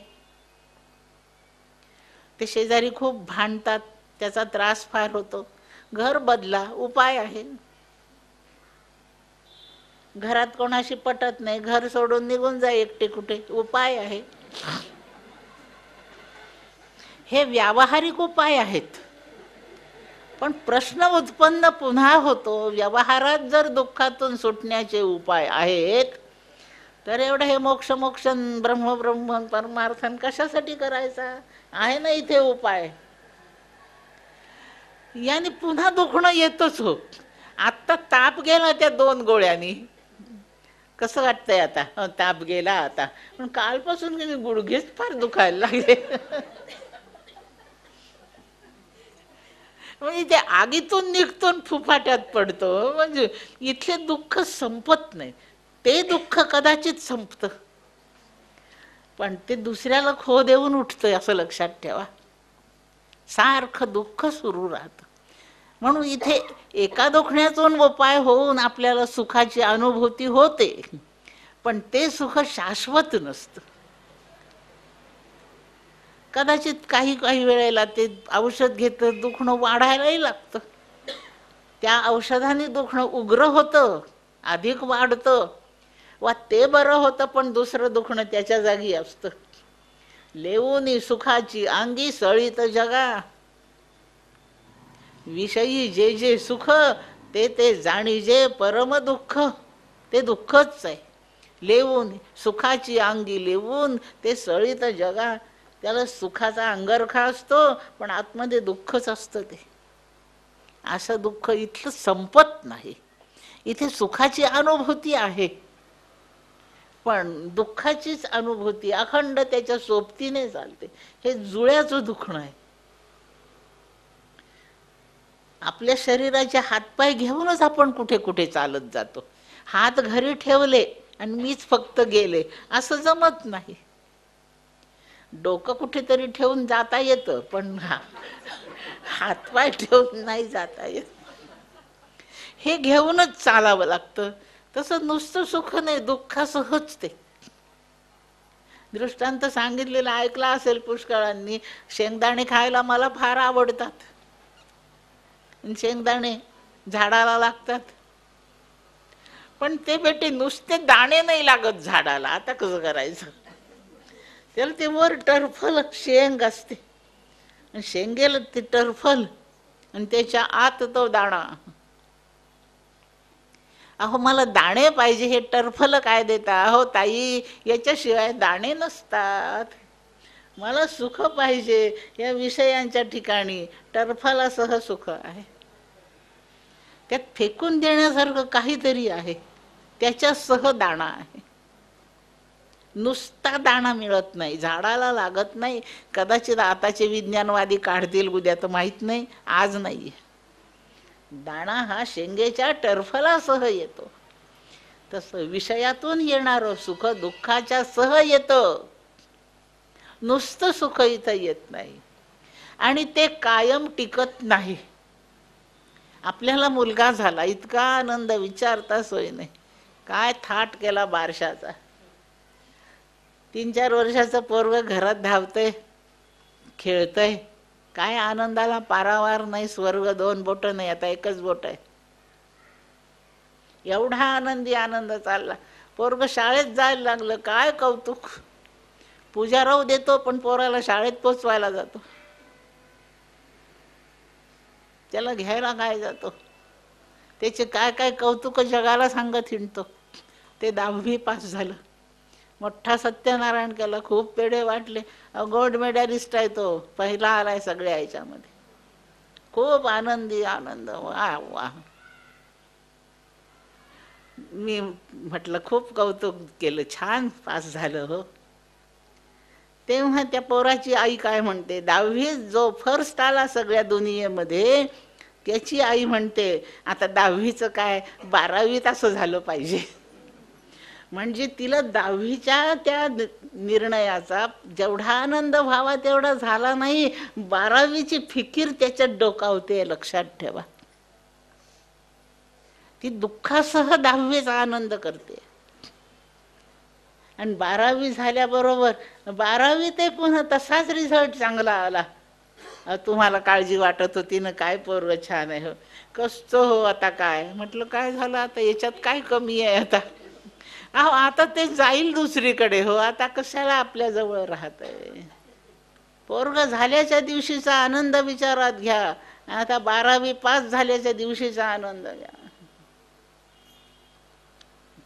ते शेजारी खूप भांडतात, त्याचा त्रास फार होतो, घर बदला, उपाय आहे. घरात कोणाशी पटत नाही, घर सोडून निघून जा एकटे कुठे, उपाय आहे. हे व्यावहारिक उपाय आहेत. पण प्रश्न उत्पन्न पुन्हा होतो, व्यवहारात जर दुःखातून सुटण्याचे उपाय आहेत तर एवढं हे मोक्ष मोक्षन ब्रह्म ब्रह्म परमार्थन कशासाठी करायचा? आहे ना इथे उपाय. याने पुन्हा दुखणं येतच हो. आत्ता ताप गेला त्या 2 गोळ्यांनी, कसं वाटतंय आता? ताप गेला आता, पण कालपासून गुडघेच फार दुखायला लागले. म्हणजे ते आगीतून निघतून फुफाट्यात पडतो. म्हणजे इथले दुःख संपत नाही. ते दुःख कदाचित संपतं, पण ते दुसऱ्याला खो देऊन उठतंय असं लक्षात ठेवा. सारखं दुःख सुरू राहतं. म्हणून इथे एका दुखण्यातून उपाय होऊन आपल्याला सुखाची अनुभूती होते, पण ते सुख शाश्वत नसतं. कदाचित काही काही वेळेला ते औषध घेतलं दुखणं वाढायलाही लागतं. त्या औषधाने दुखणं उग्र होतं, अधिक वाढतं, वा ते बरं होतं पण दुसरं दुखणं त्याच्या जागी असतं. लेऊनी सुखाची अंगी सळीत जगा, विषयी जे जे सुख ते ते जाणीजे परम दुःख. ते दुःखच आहे. लेऊन सुखाची अंगी लेऊन ते सळीत जगा. त्याला सुखाचा अंगरखा असतो पण आतमध्ये दुःखच असतं. ते असं दुःख इथलं संपत नाही. इथे सुखाची अनुभूती आहे, पण दुःखाचीच अनुभूती अखंड त्याच्या सोबतीने चालते. हे जुळ्याचं दुखणं आहे. आपल्या शरीराचे हातपाय घेऊनच आपण कुठे कुठे चालत जातो. हात घरी ठेवले आणि मीच फक्त गेले असं जमत नाही. डोकं कुठेतरी ठेवून जाता येतं, पण हातपाय ठेवून नाही जाता येत. हे घेऊनच चालावं लागतं. तसं नुसतं सुख नाही, दुःखासहच ते. दृष्टांत सांगितलेला ऐकला असेल पुष्कळांनी. शेंगदाणे खायला मला फार आवडतात, शेंगदाणे झाडाला लागतात, पण ते बेटे नुसते दाणे नाही लागत झाडाला. आता कसं करायचं? त्याला ते वर टरफल शेंग असते, शेंगेला ते टरफल आणि त्याच्या आत तो दाणा. अहो मला दाणे पाहिजे, हे टरफल काय देता? अहो ताई याच्याशिवाय दाणे नसतात. मला सुख पाहिजे, या विषयांच्या ठिकाणी टरफलासह सुख आहे. त्यात फेकून देण्यासारखं काहीतरी आहे, त्याच्यासह दाणा आहे. नुसता दाणा मिळत नाही, झाडाला लागत नाही. कदाचित आताचे विज्ञानवादी काढतील उद्या, तर माहीत नाही, आज नाही. दाणा हा शेंगेच्या टरफलासह येतो. तसं विषयातून येणारं सुख दुःखाच्या सह येतं. नुसतं सुख इथं येत नाही आणि ते कायम टिकत नाही. आपल्याला मुलगा झाला, इतका आनंद विचारता सोय नाही. काय थाट केला बारशाचा. 3-4 वर्षाचं पोरगं घरात धावतंय, खेळतंय, काय आनंदाला पारावार नाही. स्वर्ग 2 बोटं नाही, आता 1च बोट आहे. एवढा आनंदी आनंद चालला. पोरग शाळेत जायला लागलं, काय कौतुक. पूजाराव देतो, पण पोराला शाळेत पोचवायला जातो, त्याला घ्यायला काय जातो. त्याचे काय काय कौतुक जगाला सांगत हिंडतो. ते 10वी पास झालं, मोठा सत्यनारायण केला, खूप पेढे वाटले. गोल्ड मेडलिस्ट आहे तो, पहिला आलाय सगळ्या ह्याच्यामध्ये. खूप आनंदी आनंद. वा वा. मी म्हटलं खूप कौतुक केलं, छान पास झालं हो. तेव्हा त्या पोराची आई काय म्हणते, 10वीत जो फर्स्ट आला सगळ्या दुनियेमध्ये, त्याची आई म्हणते आता 10वीचं काय 12वीत असं झालं पाहिजे. म्हणजे तिला 10वीच्या त्या निर्णयाचा जेवढा आनंद व्हावा तेवढा झाला नाही. 12वीची फिकीर त्याच्यात डोकावते, लक्षात ठेवा. ती दुःखासह 10वीचा आनंद करते. आणि 12वी झाल्याबरोबर 12वी ते पुन्हा तसाच रिझल्ट चांगला आला. तुम्हाला काळजी वाटत होती ना, काय पोरग छान आहे हो, कसं हो, आता काय. म्हटलं काय झालं आता, याच्यात काय कमी आहे आता. आता ते जाईल दुसरीकडे हो, आता कशाला आपल्या जवळ राहत आहे. पोरग झाल्याच्या दिवशीचा आनंद विचारात घ्या, आता 12वी पास झाल्याच्या दिवशीचा आनंद घ्या.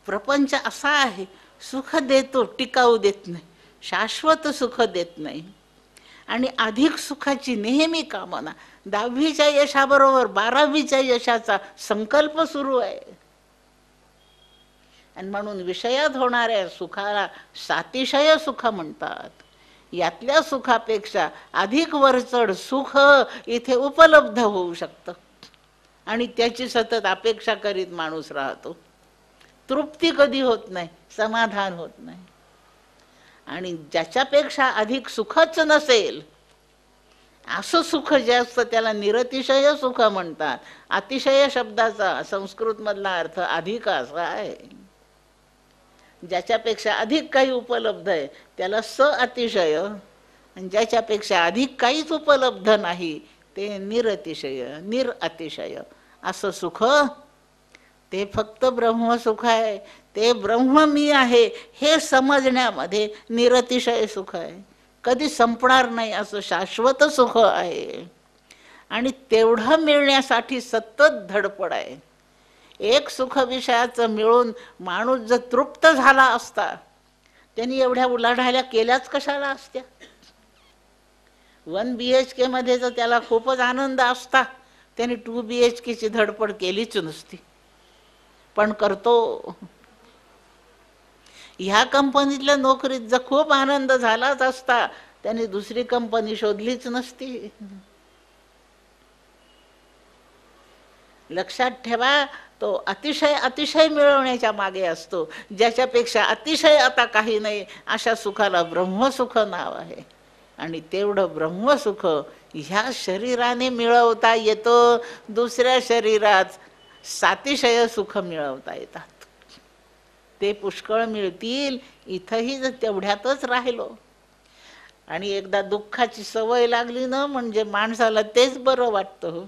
प्रपंच असा आहे, सुख देतो, टिकाऊ देत नाही, शाश्वत सुख देत नाही. आणि अधिक सुखाची नेहमी कामना. 10वीच्या यशाबरोबर 12वीच्या यशाचा संकल्प सुरू आहे. आणि म्हणून विषयात होणाऱ्या सुखाला सातिशय सुख म्हणतात. यातल्या सुखापेक्षा अधिक वरचढ सुख इथे उपलब्ध होऊ शकतं आणि त्याची सतत अपेक्षा करीत माणूस राहतो. तृप्ती कधी होत नाही, समाधान होत नाही. आणि ज्याच्यापेक्षा अधिक सुखच नसेल असं सुख जे असतं त्याला निरतिशय सुख म्हणतात. अतिशय शब्दाचा संस्कृत मधला अर्थ अधिक असा आहे. ज्याच्यापेक्षा अधिक काही उपलब्ध आहे त्याला स अतिशय, आणि ज्याच्यापेक्षा अधिक काहीच उपलब्ध नाही ते निरतिशय, निरअतिशय असं सुख. ते फक्त ब्रह्मसुख आहे. ते ब्रह्म मी आहे हे समजण्यामध्ये निरतिशय सुख आहे. कधी संपणार नाही असं शाश्वत सुख आहे. आणि तेवढं मिळण्यासाठी सतत धडपड आहे. एक सुख विषयाचं मिळून माणूस जर तृप्त झाला असता, त्यांनी एवढ्या उलाढाल्या केल्याच कशाला असत्या. 1 BHK मध्ये जर त्याला खूपच आनंद असता, त्यांनी 2 BHK ची धडपड केलीच नसती. पण करतो. ह्या कंपनीतल्या नोकरीत जर खूप आनंद झालाच असता, त्यांनी दुसरी कंपनी शोधलीच नसती. लक्षात ठेवा, तो अतिशय अतिशय मिळवण्याच्या मागे असतो. ज्याच्यापेक्षा अतिशय आता काही नाही अशा सुखाला ब्रह्मसुख नाव आहे. आणि तेवढं ब्रह्मसुख ह्या शरीराने मिळवता येतं. दुसऱ्या शरीरात सातिशय सुख मिळवता येतात. ते पुष्कळ मिळतील. इथंही जर तेवढ्यातच राहिलो आणि एकदा दुःखाची सवय लागली ना, म्हणजे माणसाला तेच बरं वाटतं.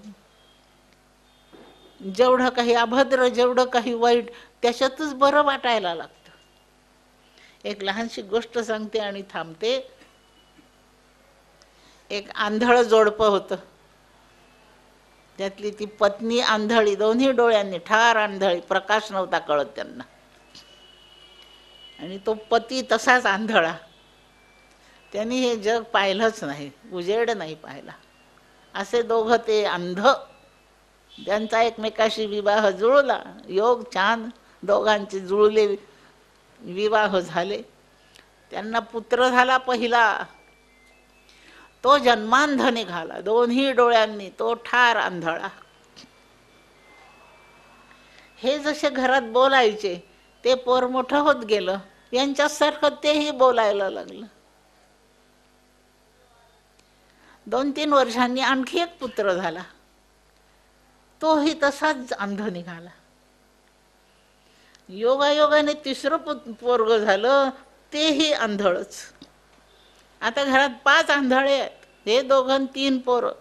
जेवढं काही अभद्र, जेवढं काही वाईट, त्याच्यातच बरं वाटायला लागतं. एक लहानशी गोष्ट सांगते आणि थांबते. एक आंधळ जोडपं होतं. त्यातली ती पत्नी आंधळी, दोन्ही डोळ्यांनी ठार आंधळी, प्रकाश नव्हता कळत त्यांना. आणि तो पती तसाच आंधळा. त्यांनी हे जग पाहिलंच नाही, उजेड नाही पाहिला. असे दोघं ते अंध. त्यांचा एकमेकाशी विवाह जुळला, योग छान, दोघांचे जुळले, विवाह झाले. त्यांना पुत्र झाला पहिला, तो जन्मांध निघाला, दोन्ही डोळ्यांनी, तो ठार आंधळा. हे जसे घरात बोलायचे, ते पोर मोठं होत गेलं, यांच्यासारखं तेही बोलायला लागलं. 2-3 वर्षांनी आणखी एक पुत्र झाला, तोही तसाच अंध निघाला. योगायोगाने तिसरं पोरग झालं, तेही आंधळच. आता घरात 5 आंधळे आहेत, हे 2-3 पोरं.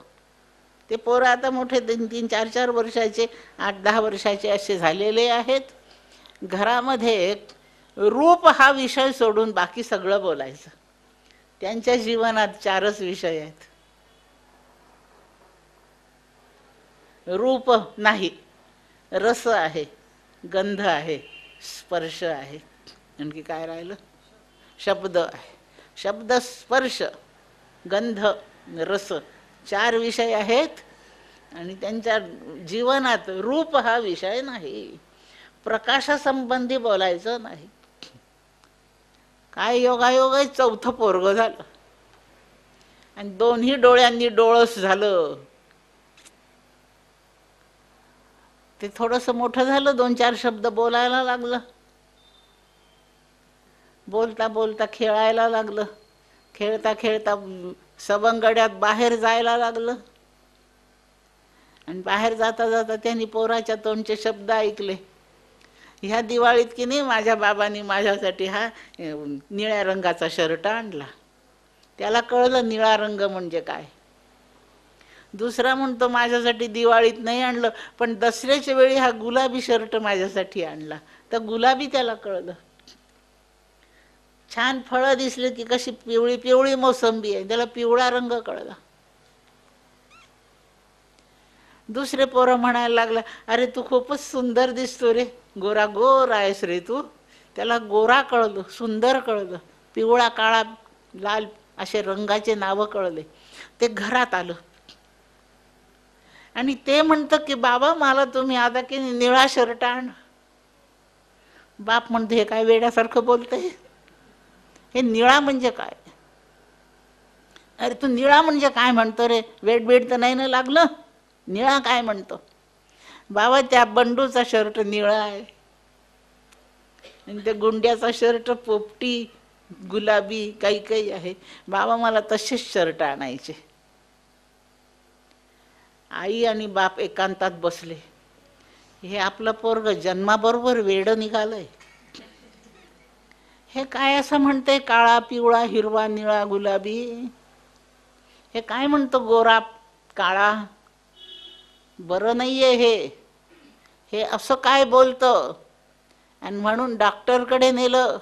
ते पोरं आता मोठे 3-3, 4-4 वर्षाचे, 8-10 वर्षाचे असे झालेले आहेत. घरामध्ये रूप हा विषय सोडून बाकी सगळं बोलायचं. त्यांच्या जीवनात 4च विषय आहेत. रूप नाही, रस आहे, गंध आहे, स्पर्श आहे, आणखी काय राहिलं? शब्द आहे. शब्द, स्पर्श, गंध, रस 4 विषय आहेत. आणि त्यांच्या जीवनात रूप हा विषय नाही. प्रकाशासंबंधी बोलायचं नाही. काय योगायोग आहे, 4थं पोरग झालं आणि दोन्ही डोळ्यांनी डोळस झालं. ते थोडंसं मोठं झालं, 2-4 शब्द बोलायला लागलं, बोलता बोलता खेळायला लागलं, खेळता खेळता सवंगड्यात बाहेर जायला लागलं. आणि बाहेर जाता जाता त्यांनी पोराच्या तोंडचे शब्द ऐकले. ह्या दिवाळीत की नाही माझ्या बाबांनी माझ्यासाठी हा निळ्या रंगाचा शर्ट आणला. त्याला कळलं निळा रंग म्हणजे काय. दुसरा म्हणतो माझ्यासाठी दिवाळीत नाही आणलं, पण दसऱ्याच्या वेळी हा गुलाबी शर्ट माझ्यासाठी आणला. तर गुलाबी त्याला कळलं. छान फळं दिसले की कशी पिवळी पिवळी मोसंबी आहे, त्याला पिवळा रंग कळला. दुसरे पोरं म्हणायला लागला, अरे तू खूपच सुंदर दिसतो रे, गोरा गोर आहेस रे तू. त्याला गोरा कळलं, सुंदर कळलं, पिवळा, काळा, लाल असे रंगाचे नावं कळले. ते घरात आलं आणि ते म्हणतं की बाबा मला तुम्ही आता की निळा शर्ट आण. बाप म्हणतो हे काय वेड्यासारखं बोलतंय, हे निळा म्हणजे काय? अरे तू निळा म्हणजे काय म्हणतो रे, वेड बेड तर नाही ना लागलं, निळा काय म्हणतो? बाबा त्या बंडूचा शर्ट निळा आहे आणि त्या गुंड्याचा शर्ट पोपटी गुलाबी काही काही आहे. बाबा मला तसेच शर्ट आणायचे. आई आणि बाप एकांतात बसले. हे आपलं पोरग जन्माबरोबर वेड निघालंय. हे काय असं म्हणते, काळा पिवळा हिरवा निळा गुलाबी, हे काय म्हणतो गोरा काळा, बरं नाहीये हे असं काय बोलतं. आणि म्हणून डॉक्टरकडे नेलं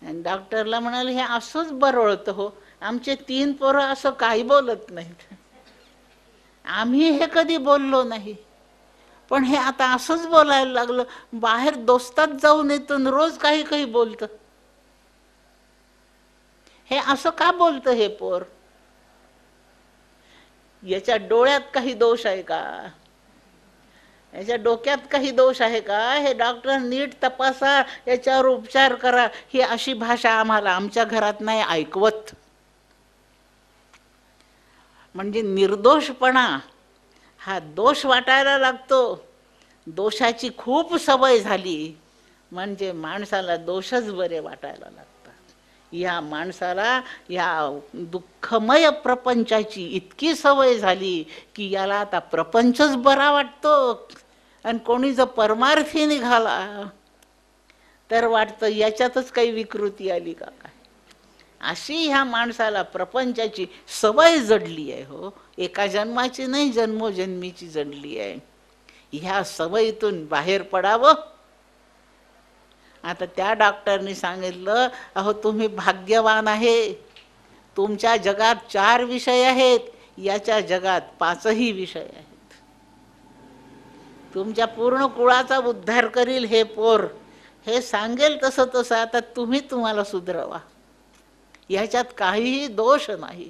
आणि डॉक्टरला म्हणाले हे असंच बरळतं हो, आमचे 3 पोरं असं काही बोलत नाहीत, आम्ही हे कधी बोललो नाही, पण हे आता असंच बोलायला लागलं. बाहेर दोस्तात जाऊन येतो रोज काही काही बोलतं. हे असं का बोलतं हे पोर? याच्या डोळ्यात काही दोष आहे का, याच्या डोक्यात काही दोष आहे का? हे डॉक्टर नीट तपासा, याच्यावर उपचार करा. ही अशी भाषा आम्हाला आमच्या घरात नाही ऐकवत. म्हणजे निर्दोषपणा हा दोष वाटायला लागतो. दोषाची खूप सवय झाली म्हणजे माणसाला दोषच बरे वाटायला लागतात. या माणसाला या दुःखमय प्रपंचाची इतकी सवय झाली की याला आता प्रपंचच बरा वाटतो. आणि कोणी जर परमार्थी निघाला तर वाटतं याच्यातच काही विकृती आली का काय. अशी ह्या माणसाला प्रपंचाची सवय जडली आहे हो. एका जन्माची नाही, जन्मोजन्मीची जडली आहे. ह्या सवयीतून बाहेर पडावं. आता त्या डॉक्टरनी सांगितलं, अहो तुम्ही भाग्यवान आहे, तुमच्या जगात 4 विषय आहेत, याच्या जगात 5ही विषय आहेत. तुमच्या पूर्ण कुळाचा उद्धार करील हे पोर, हे सांगेल तसं तसं आता तुम्ही तुम्हाला सुधरवा, ह्याच्यात काहीही दोष नाही.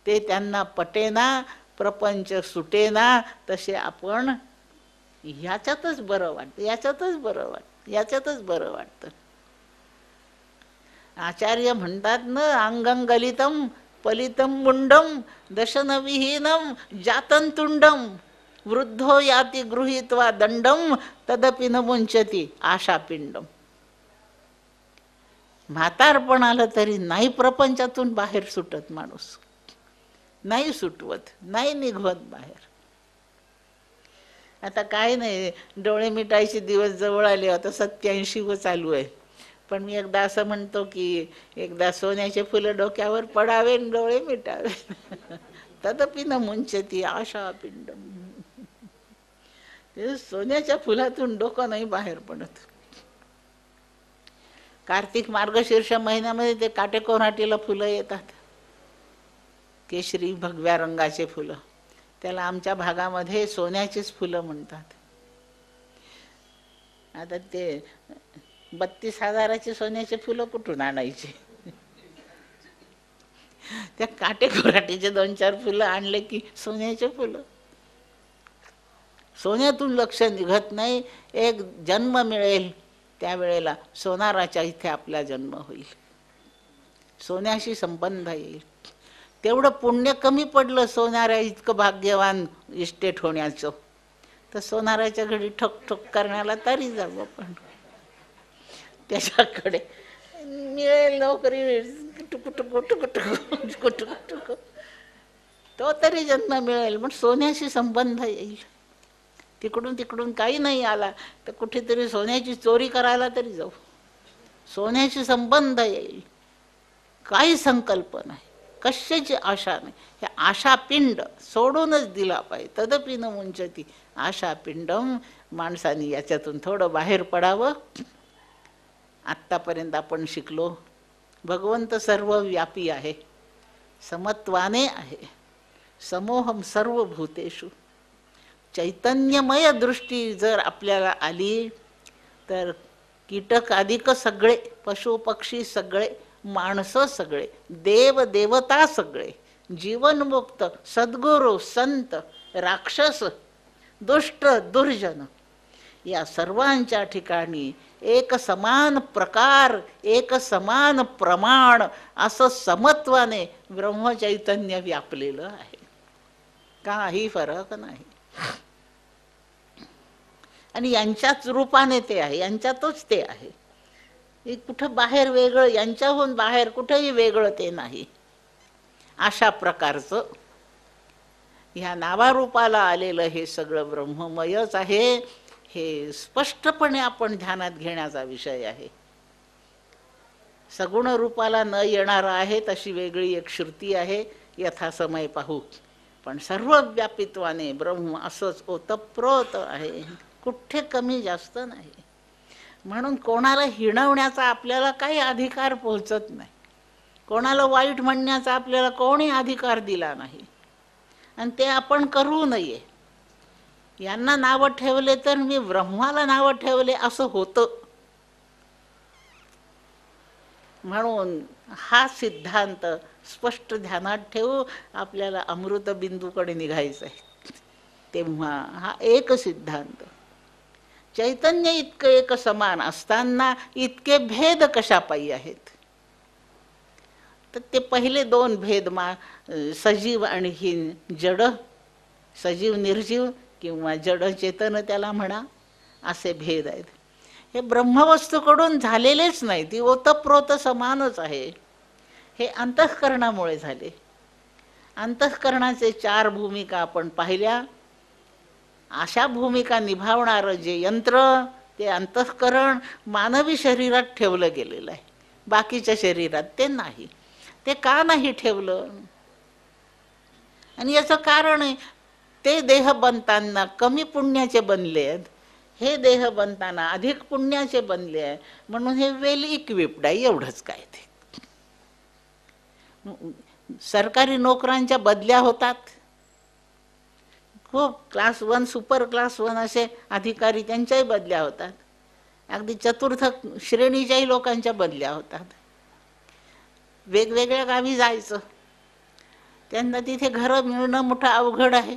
ते त्यांना पटेना, प्रपंच सुटेना, तसे आपण ह्याच्यातच बरं वाटतं, याच्यातच बरं वाटतं, याच्यातच बरं वाटतं. आचार्य म्हणतात ना, अंगं गलितम पलितम मुंडम दशनविहीनम जातंतुंडम वृद्धो याती गृहीत्वा दंडम तदपि न मुंचती आशापिंडम. म्हातारपण आलं तरी नाही प्रपंचातून बाहेर सुटत माणूस, नाही सुटवत, नाही निघवत बाहेर. आता काय नाही, डोळे मिटायचे दिवस जवळ आले, आता 87 व चालू आहे. पण मी एकदा असं म्हणतो की एकदा सोन्याचे फुलं डोक्यावर पडावे डोळे मिटावे तदपि न मुंचती आशा पिंडम. सोन्याच्या फुलातून डोकं नाही बाहेर पडत. कार्तिक मार्गशीर्ष महिन्यामध्ये ते काटेकोराटीला फुलं येतात, केशरी भगव्या रंगाचे फुलं. त्याला आमच्या भागामध्ये सोन्याचीच फुलं म्हणतात. आता ते 32,000ची सोन्याचे फुलं कुठून आणायचे? त्या काटेकोराटीचे 2-4 फुलं आणले की सोन्याचे फुलं. सोन्यातून लक्ष निघत नाही. एक जन्म मिळेल त्यावेळेला सोनाराच्या इथे आपला जन्म होईल, सोन्याशी संबंध येईल. तेवढं पुण्य कमी पडलं सोनाऱ्या इतकं भाग्यवान इस्टेट होण्याचं, तर सोनाराच्या घडी ठोक करण्याला तरी जाऊ आपण. त्याच्याकडे मिळेल नोकरी, तो तरी जन्म मिळेल, पण सोन्याशी संबंध येईल. तिकडून काही नाही आला तर कुठेतरी सोन्याची चोरी करायला तरी जाऊ, सोन्याशी संबंध येईल. काही संकल्प नाही, कशाची आशा नाही. हे आशापिंड सोडूनच दिला पाहिजे. तदपि न मुंचती आशापिंडम. माणसाने याच्यातून थोडं बाहेर पडावं. आत्तापर्यंत आपण शिकलो, भगवंत सर्व व्यापी आहे, समत्वाने आहे, समोहम सर्व भूतेषु. चैतन्यमय दृष्टी जर आपल्याला आली तर कीटक अधिक सगळे, पशु पक्षी सगळे, माणसं सगळे, देव देवता सगळे, जीवनमुक्त, सद्गुरू, संत, राक्षस, दुष्ट, दुर्जन, या सर्वांच्या ठिकाणी एक समान प्रकार, एक समान प्रमाण असं समत्वाने ब्रह्मचैतन्य व्यापलेलं आहे. काही फरक नाही. आणि यांच्याच रूपाने ते आहे, यांच्यातच ते आहे. कुठं बाहेर वेगळं, यांच्याहून बाहेर कुठेही वेगळं ते नाही. अशा प्रकारचं ह्या नावारूपाला आलेलं हे सगळं ब्रह्ममयच आहे. हे स्पष्टपणे आपण ध्यानात घेण्याचा विषय आहे. सगुण रूपाला न येणारा आहे तशी वेगळी एक श्रुती आहे, यथासमय पाहू. पण सर्व व्यापित्वाने ब्रह्म असंच ओतप्रोत आहे, कुठे कमी जास्त नाही. म्हणून कोणाला हिणवण्याचा आपल्याला काही अधिकार पोहोचत नाही, कोणाला वाईट म्हणण्याचा आपल्याला कोणी अधिकार दिला नाही, आणि ते आपण करू नये. यांना नावं ठेवले तर मी ब्रह्माला नावं ठेवले असं होतं. म्हणून हा सिद्धांत स्पष्ट ध्यानात ठेवू. आपल्याला अमृतबिंदूकडे निघायचं आहे. तेव्हा हा एक सिद्धांत, चैतन्य इतकं एक समान असताना इतके भेद कशापायी आहेत? तर ते पहिले 2 भेद, सजीव आणि ही जड, सजीव निर्जीव किंवा जड चेतन त्याला म्हणा, असे भेद आहेत. हे ब्रह्मवस्तूकडून झालेलेच नाही, ती ओतप्रोत समानच आहे. हे अंतःकरणामुळे झाले. अंतःकरणाचे 4 भूमिका आपण पाहिल्या. अशा भूमिका निभावणारं जे यंत्र, ते अंतःकरण मानवी शरीरात ठेवलं गेलेलं आहे, बाकीच्या शरीरात ते नाही. ते का नाही ठेवलं? आणि याचं कारण आहे, ते देह बनताना कमी पुण्याचे बनले आहेत, हे देह बनताना अधिक पुण्याचे बनले आहे. म्हणून हे वेल इक्विप्ड आहे, एवढंच काय. ते सरकारी नोकरांच्या बदल्या होतात, खूप क्लास 1 सुपर क्लास 1 असे अधिकारी, त्यांच्याही बदल्या होतात. अगदी चतुर्थ श्रेणीच्याही लोकांच्या बदल्या होतात. वेगवेगळ्या गावी जायचं, त्यांना तिथे घरं मिळणं मोठं अवघड आहे,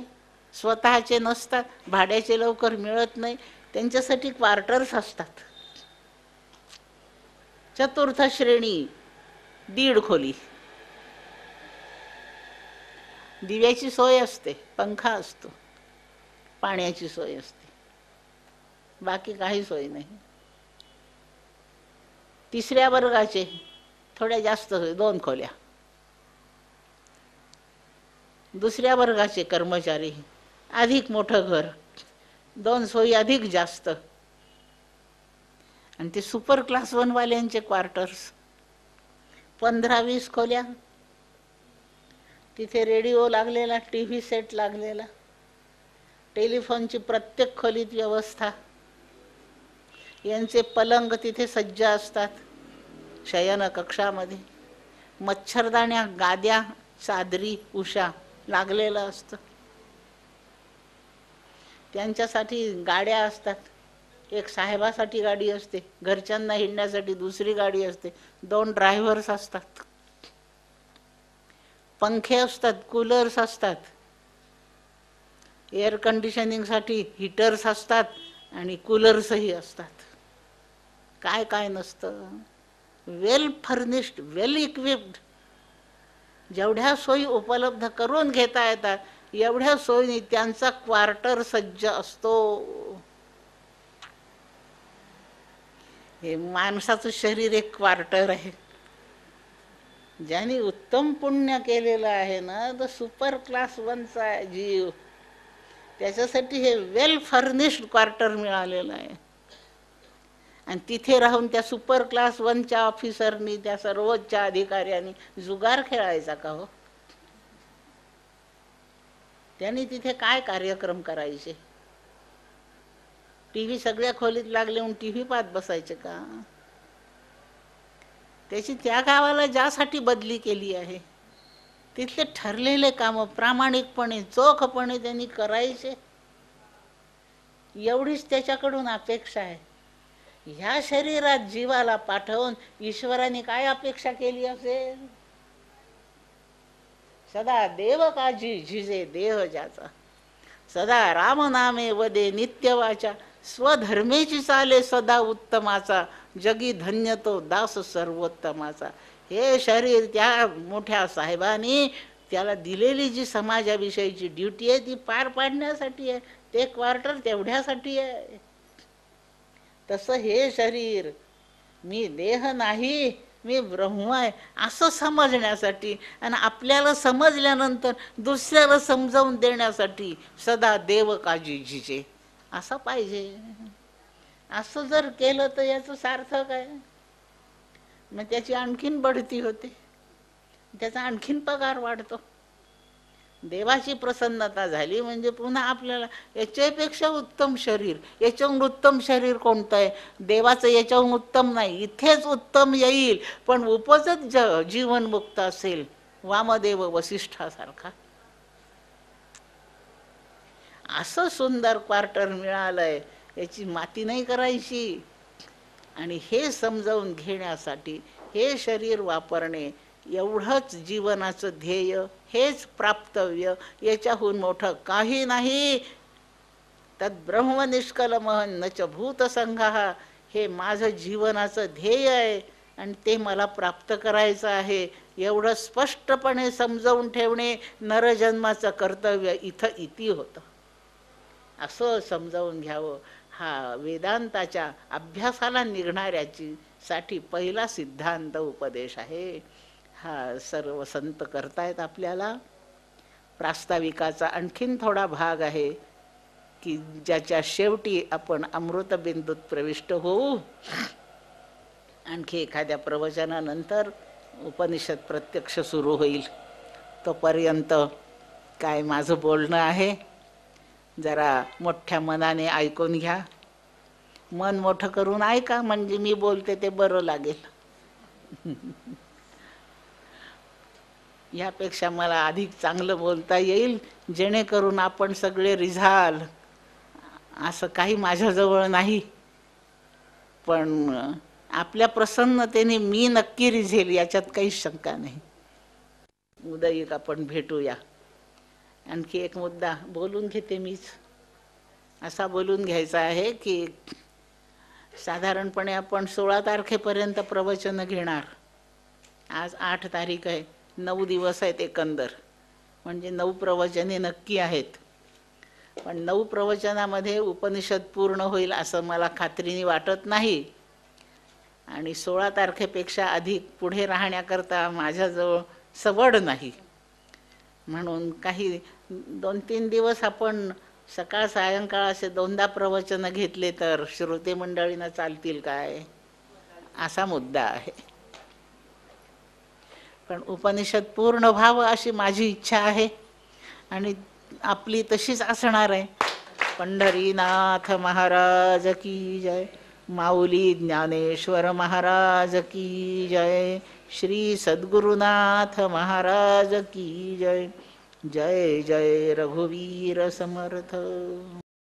स्वतःचे नसतात, भाड्याचे लवकर मिळत नाही, त्यांच्यासाठी क्वार्टर्स असतात. चतुर्थ श्रेणी 1.5 खोली. दिव्याची सोय असते, पंखा असतो, पाण्याची सोय असते, बाकी काही सोय नाही. 3ऱ्या वर्गाचे थोड्या जास्त सोय, 2 खोल्या. 2ऱ्या वर्गाचे कर्मचारी, अधिक मोठं घर, 2 सोयी अधिक जास्त. आणि ते सुपर क्लास 1 वाल्यांचे क्वार्टर्स, 15-20 खोल्या. तिथे रेडिओ लागलेला, TV सेट लागलेला, टेलिफोनची प्रत्येक खोलीत व्यवस्था. यांचे पलंग तिथे सज्ज असतात शयन कक्षामध्ये. मच्छरदाण्या, गाद्या, चादरी, उशा लागलेलं असतं. त्यांच्यासाठी गाड्या असतात. एक साहेबासाठी गाडी असते, घरच्यांना हिंडण्यासाठी दुसरी गाडी असते, 2 ड्रायव्हर्स असतात, पंखे असतात, कूलर्स असतात, एअर कंडिशनिंगसाठी हीटर्स असतात आणि कूलर्सही असतात. काय काय नसतं. वेल फर्निश्ड, वेल इक्विप्ड. जेवढ्या सोयी उपलब्ध करून घेता येतात एवढ्या सोयीने त्यांचा क्वार्टर सज्ज असतो. हे माणसाचं शरीर एक क्वार्टर आहे. ज्यांनी उत्तम पुण्य केलेलं आहे ना, तर सुपर क्लास 1चा जीव, त्याच्यासाठी हे वेल फर्निश्ड क्वार्टर मिळालेलं आहे. आणि तिथे राहून त्या सुपर क्लास 1च्या ऑफिसरनी, त्या सर्वोच्च अधिकाऱ्यांनी जुगार खेळायचा का हो? त्यांनी तिथे काय कार्यक्रम करायचे? TV सगळ्या खोलीत लागले म्हणून TV पाहत बसायचे का? त्याची त्या गावाला ज्यासाठी बदली केली आहे तिथले ठरलेले काम प्रामाणिकपणे, चोखपणे त्यांनी करायचे, एवढीच त्याच्याकडून अपेक्षा आहे. ह्या शरीरात जीवाला पाठवून ईश्वराने काय अपेक्षा केली असेल? सदा देव काजी झिजे देह ज्याचा, सदा राम नामे वदे नित्य वाचा, स्वधर्मेची चाले सदा उत्तमाचा, जगी धन्य तो दास सर्वोत्तमाचा. हे शरीर त्या मोठ्या साहेबांनी त्याला दिलेली जी समाजाविषयीची ड्युटी आहे ती पार पाडण्यासाठी आहे. ते क्वार्टर तेवढ्यासाठी आहे. तसं हे शरीर मी देह नाही, मी ब्रह्म आहे असं समजण्यासाठी आणि आपल्याला समजल्यानंतर दुसऱ्याला समजावून देण्यासाठी सदा देव काजी झिजे असं पाहिजे. असं जर केलं तर याचं सार्थक आहे. मग त्याची आणखीन बढती होते, त्याचा आणखीन पगार वाढतो. देवाची प्रसन्नता झाली म्हणजे पुन्हा आपल्याला याच्यापेक्षा उत्तम शरीर, याच्याहून उत्तम शरीर कोणतं आहे? देवाचं याच्याहून उत्तम नाही, इथेच उत्तम येईल, पण उपजत जीवनमुक्त असेल, वामदेव वसिष्ठासारखा. असं सुंदर क्वार्टर मिळालंय, याची माती नाही करायची. आणि हे समजावून घेण्यासाठी हे शरीर वापरणे एवढंच जीवनाचं ध्येय, हेच प्राप्तव्य, याच्याहून मोठं काही नाही. तद ब्रह्मनिष्कलमहं न च भूतसंघः, हे माझं जीवनाचं ध्येय आहे आणि ते मला प्राप्त करायचं आहे. एवढं स्पष्टपणे समजावून ठेवणे नरजन्माचं कर्तव्य इथं इति होतं. असं समजावून घ्यावं. हा वेदांताच्या अभ्यासाला निघणाऱ्याची साठी पहिला सिद्धांत उपदेश आहे. हा सर्व संत करतायत आपल्याला. प्रास्ताविकाचा आणखीन थोडा भाग आहे की ज्याच्या शेवटी आपण अमृतबिंदूत प्रविष्ट होऊ. आणखी एखाद्या प्रवचनानंतर उपनिषद प्रत्यक्ष सुरू होईल. तोपर्यंत काय माझं बोलणं आहे जरा मोठ्या मनाने ऐकून घ्या. मन मोठं करून ऐका म्हणजे मी बोलते ते बरं लागेल. यापेक्षा मला अधिक चांगलं बोलता येईल, जेणेकरून आपण सगळे रिझाल. असं काही माझ्याजवळ नाही, पण आपल्या प्रसन्नतेने मी नक्की रिझेल, याच्यात काही शंका नाही. उद्या एक आपण भेटूया. आणखी एक मुद्दा बोलून घेते मीच. असा बोलून घ्यायचा आहे की साधारणपणे आपण 16 तारखेपर्यंत प्रवचन घेणार. आज 8 तारीख आहे, 9 दिवस आहेत एकंदर, म्हणजे 9 प्रवचने नक्की आहेत. पण 9 प्रवचनामध्ये उपनिषद पूर्ण होईल असं मला खात्रीने वाटत नाही. आणि 16 तारखेपेक्षा अधिक पुढे राहण्याकरता माझ्याजवळ सवड नाही. म्हणून काही 2-3 दिवस आपण सकाळ सायंकाळ असे 2दा प्रवचन घेतले तर श्रोते मंडळींना चालतील काय, असा मुद्दा आहे. पण उपनिषद पूर्ण व्हावं अशी माझी इच्छा आहे आणि आपली तशीच असणार आहे. पंढरीनाथ महाराज की जय. माऊली ज्ञानेश्वर महाराज की जय. श्री सद्गुरुनाथ महाराज की जय. जय जय रघुवीर समर्थ.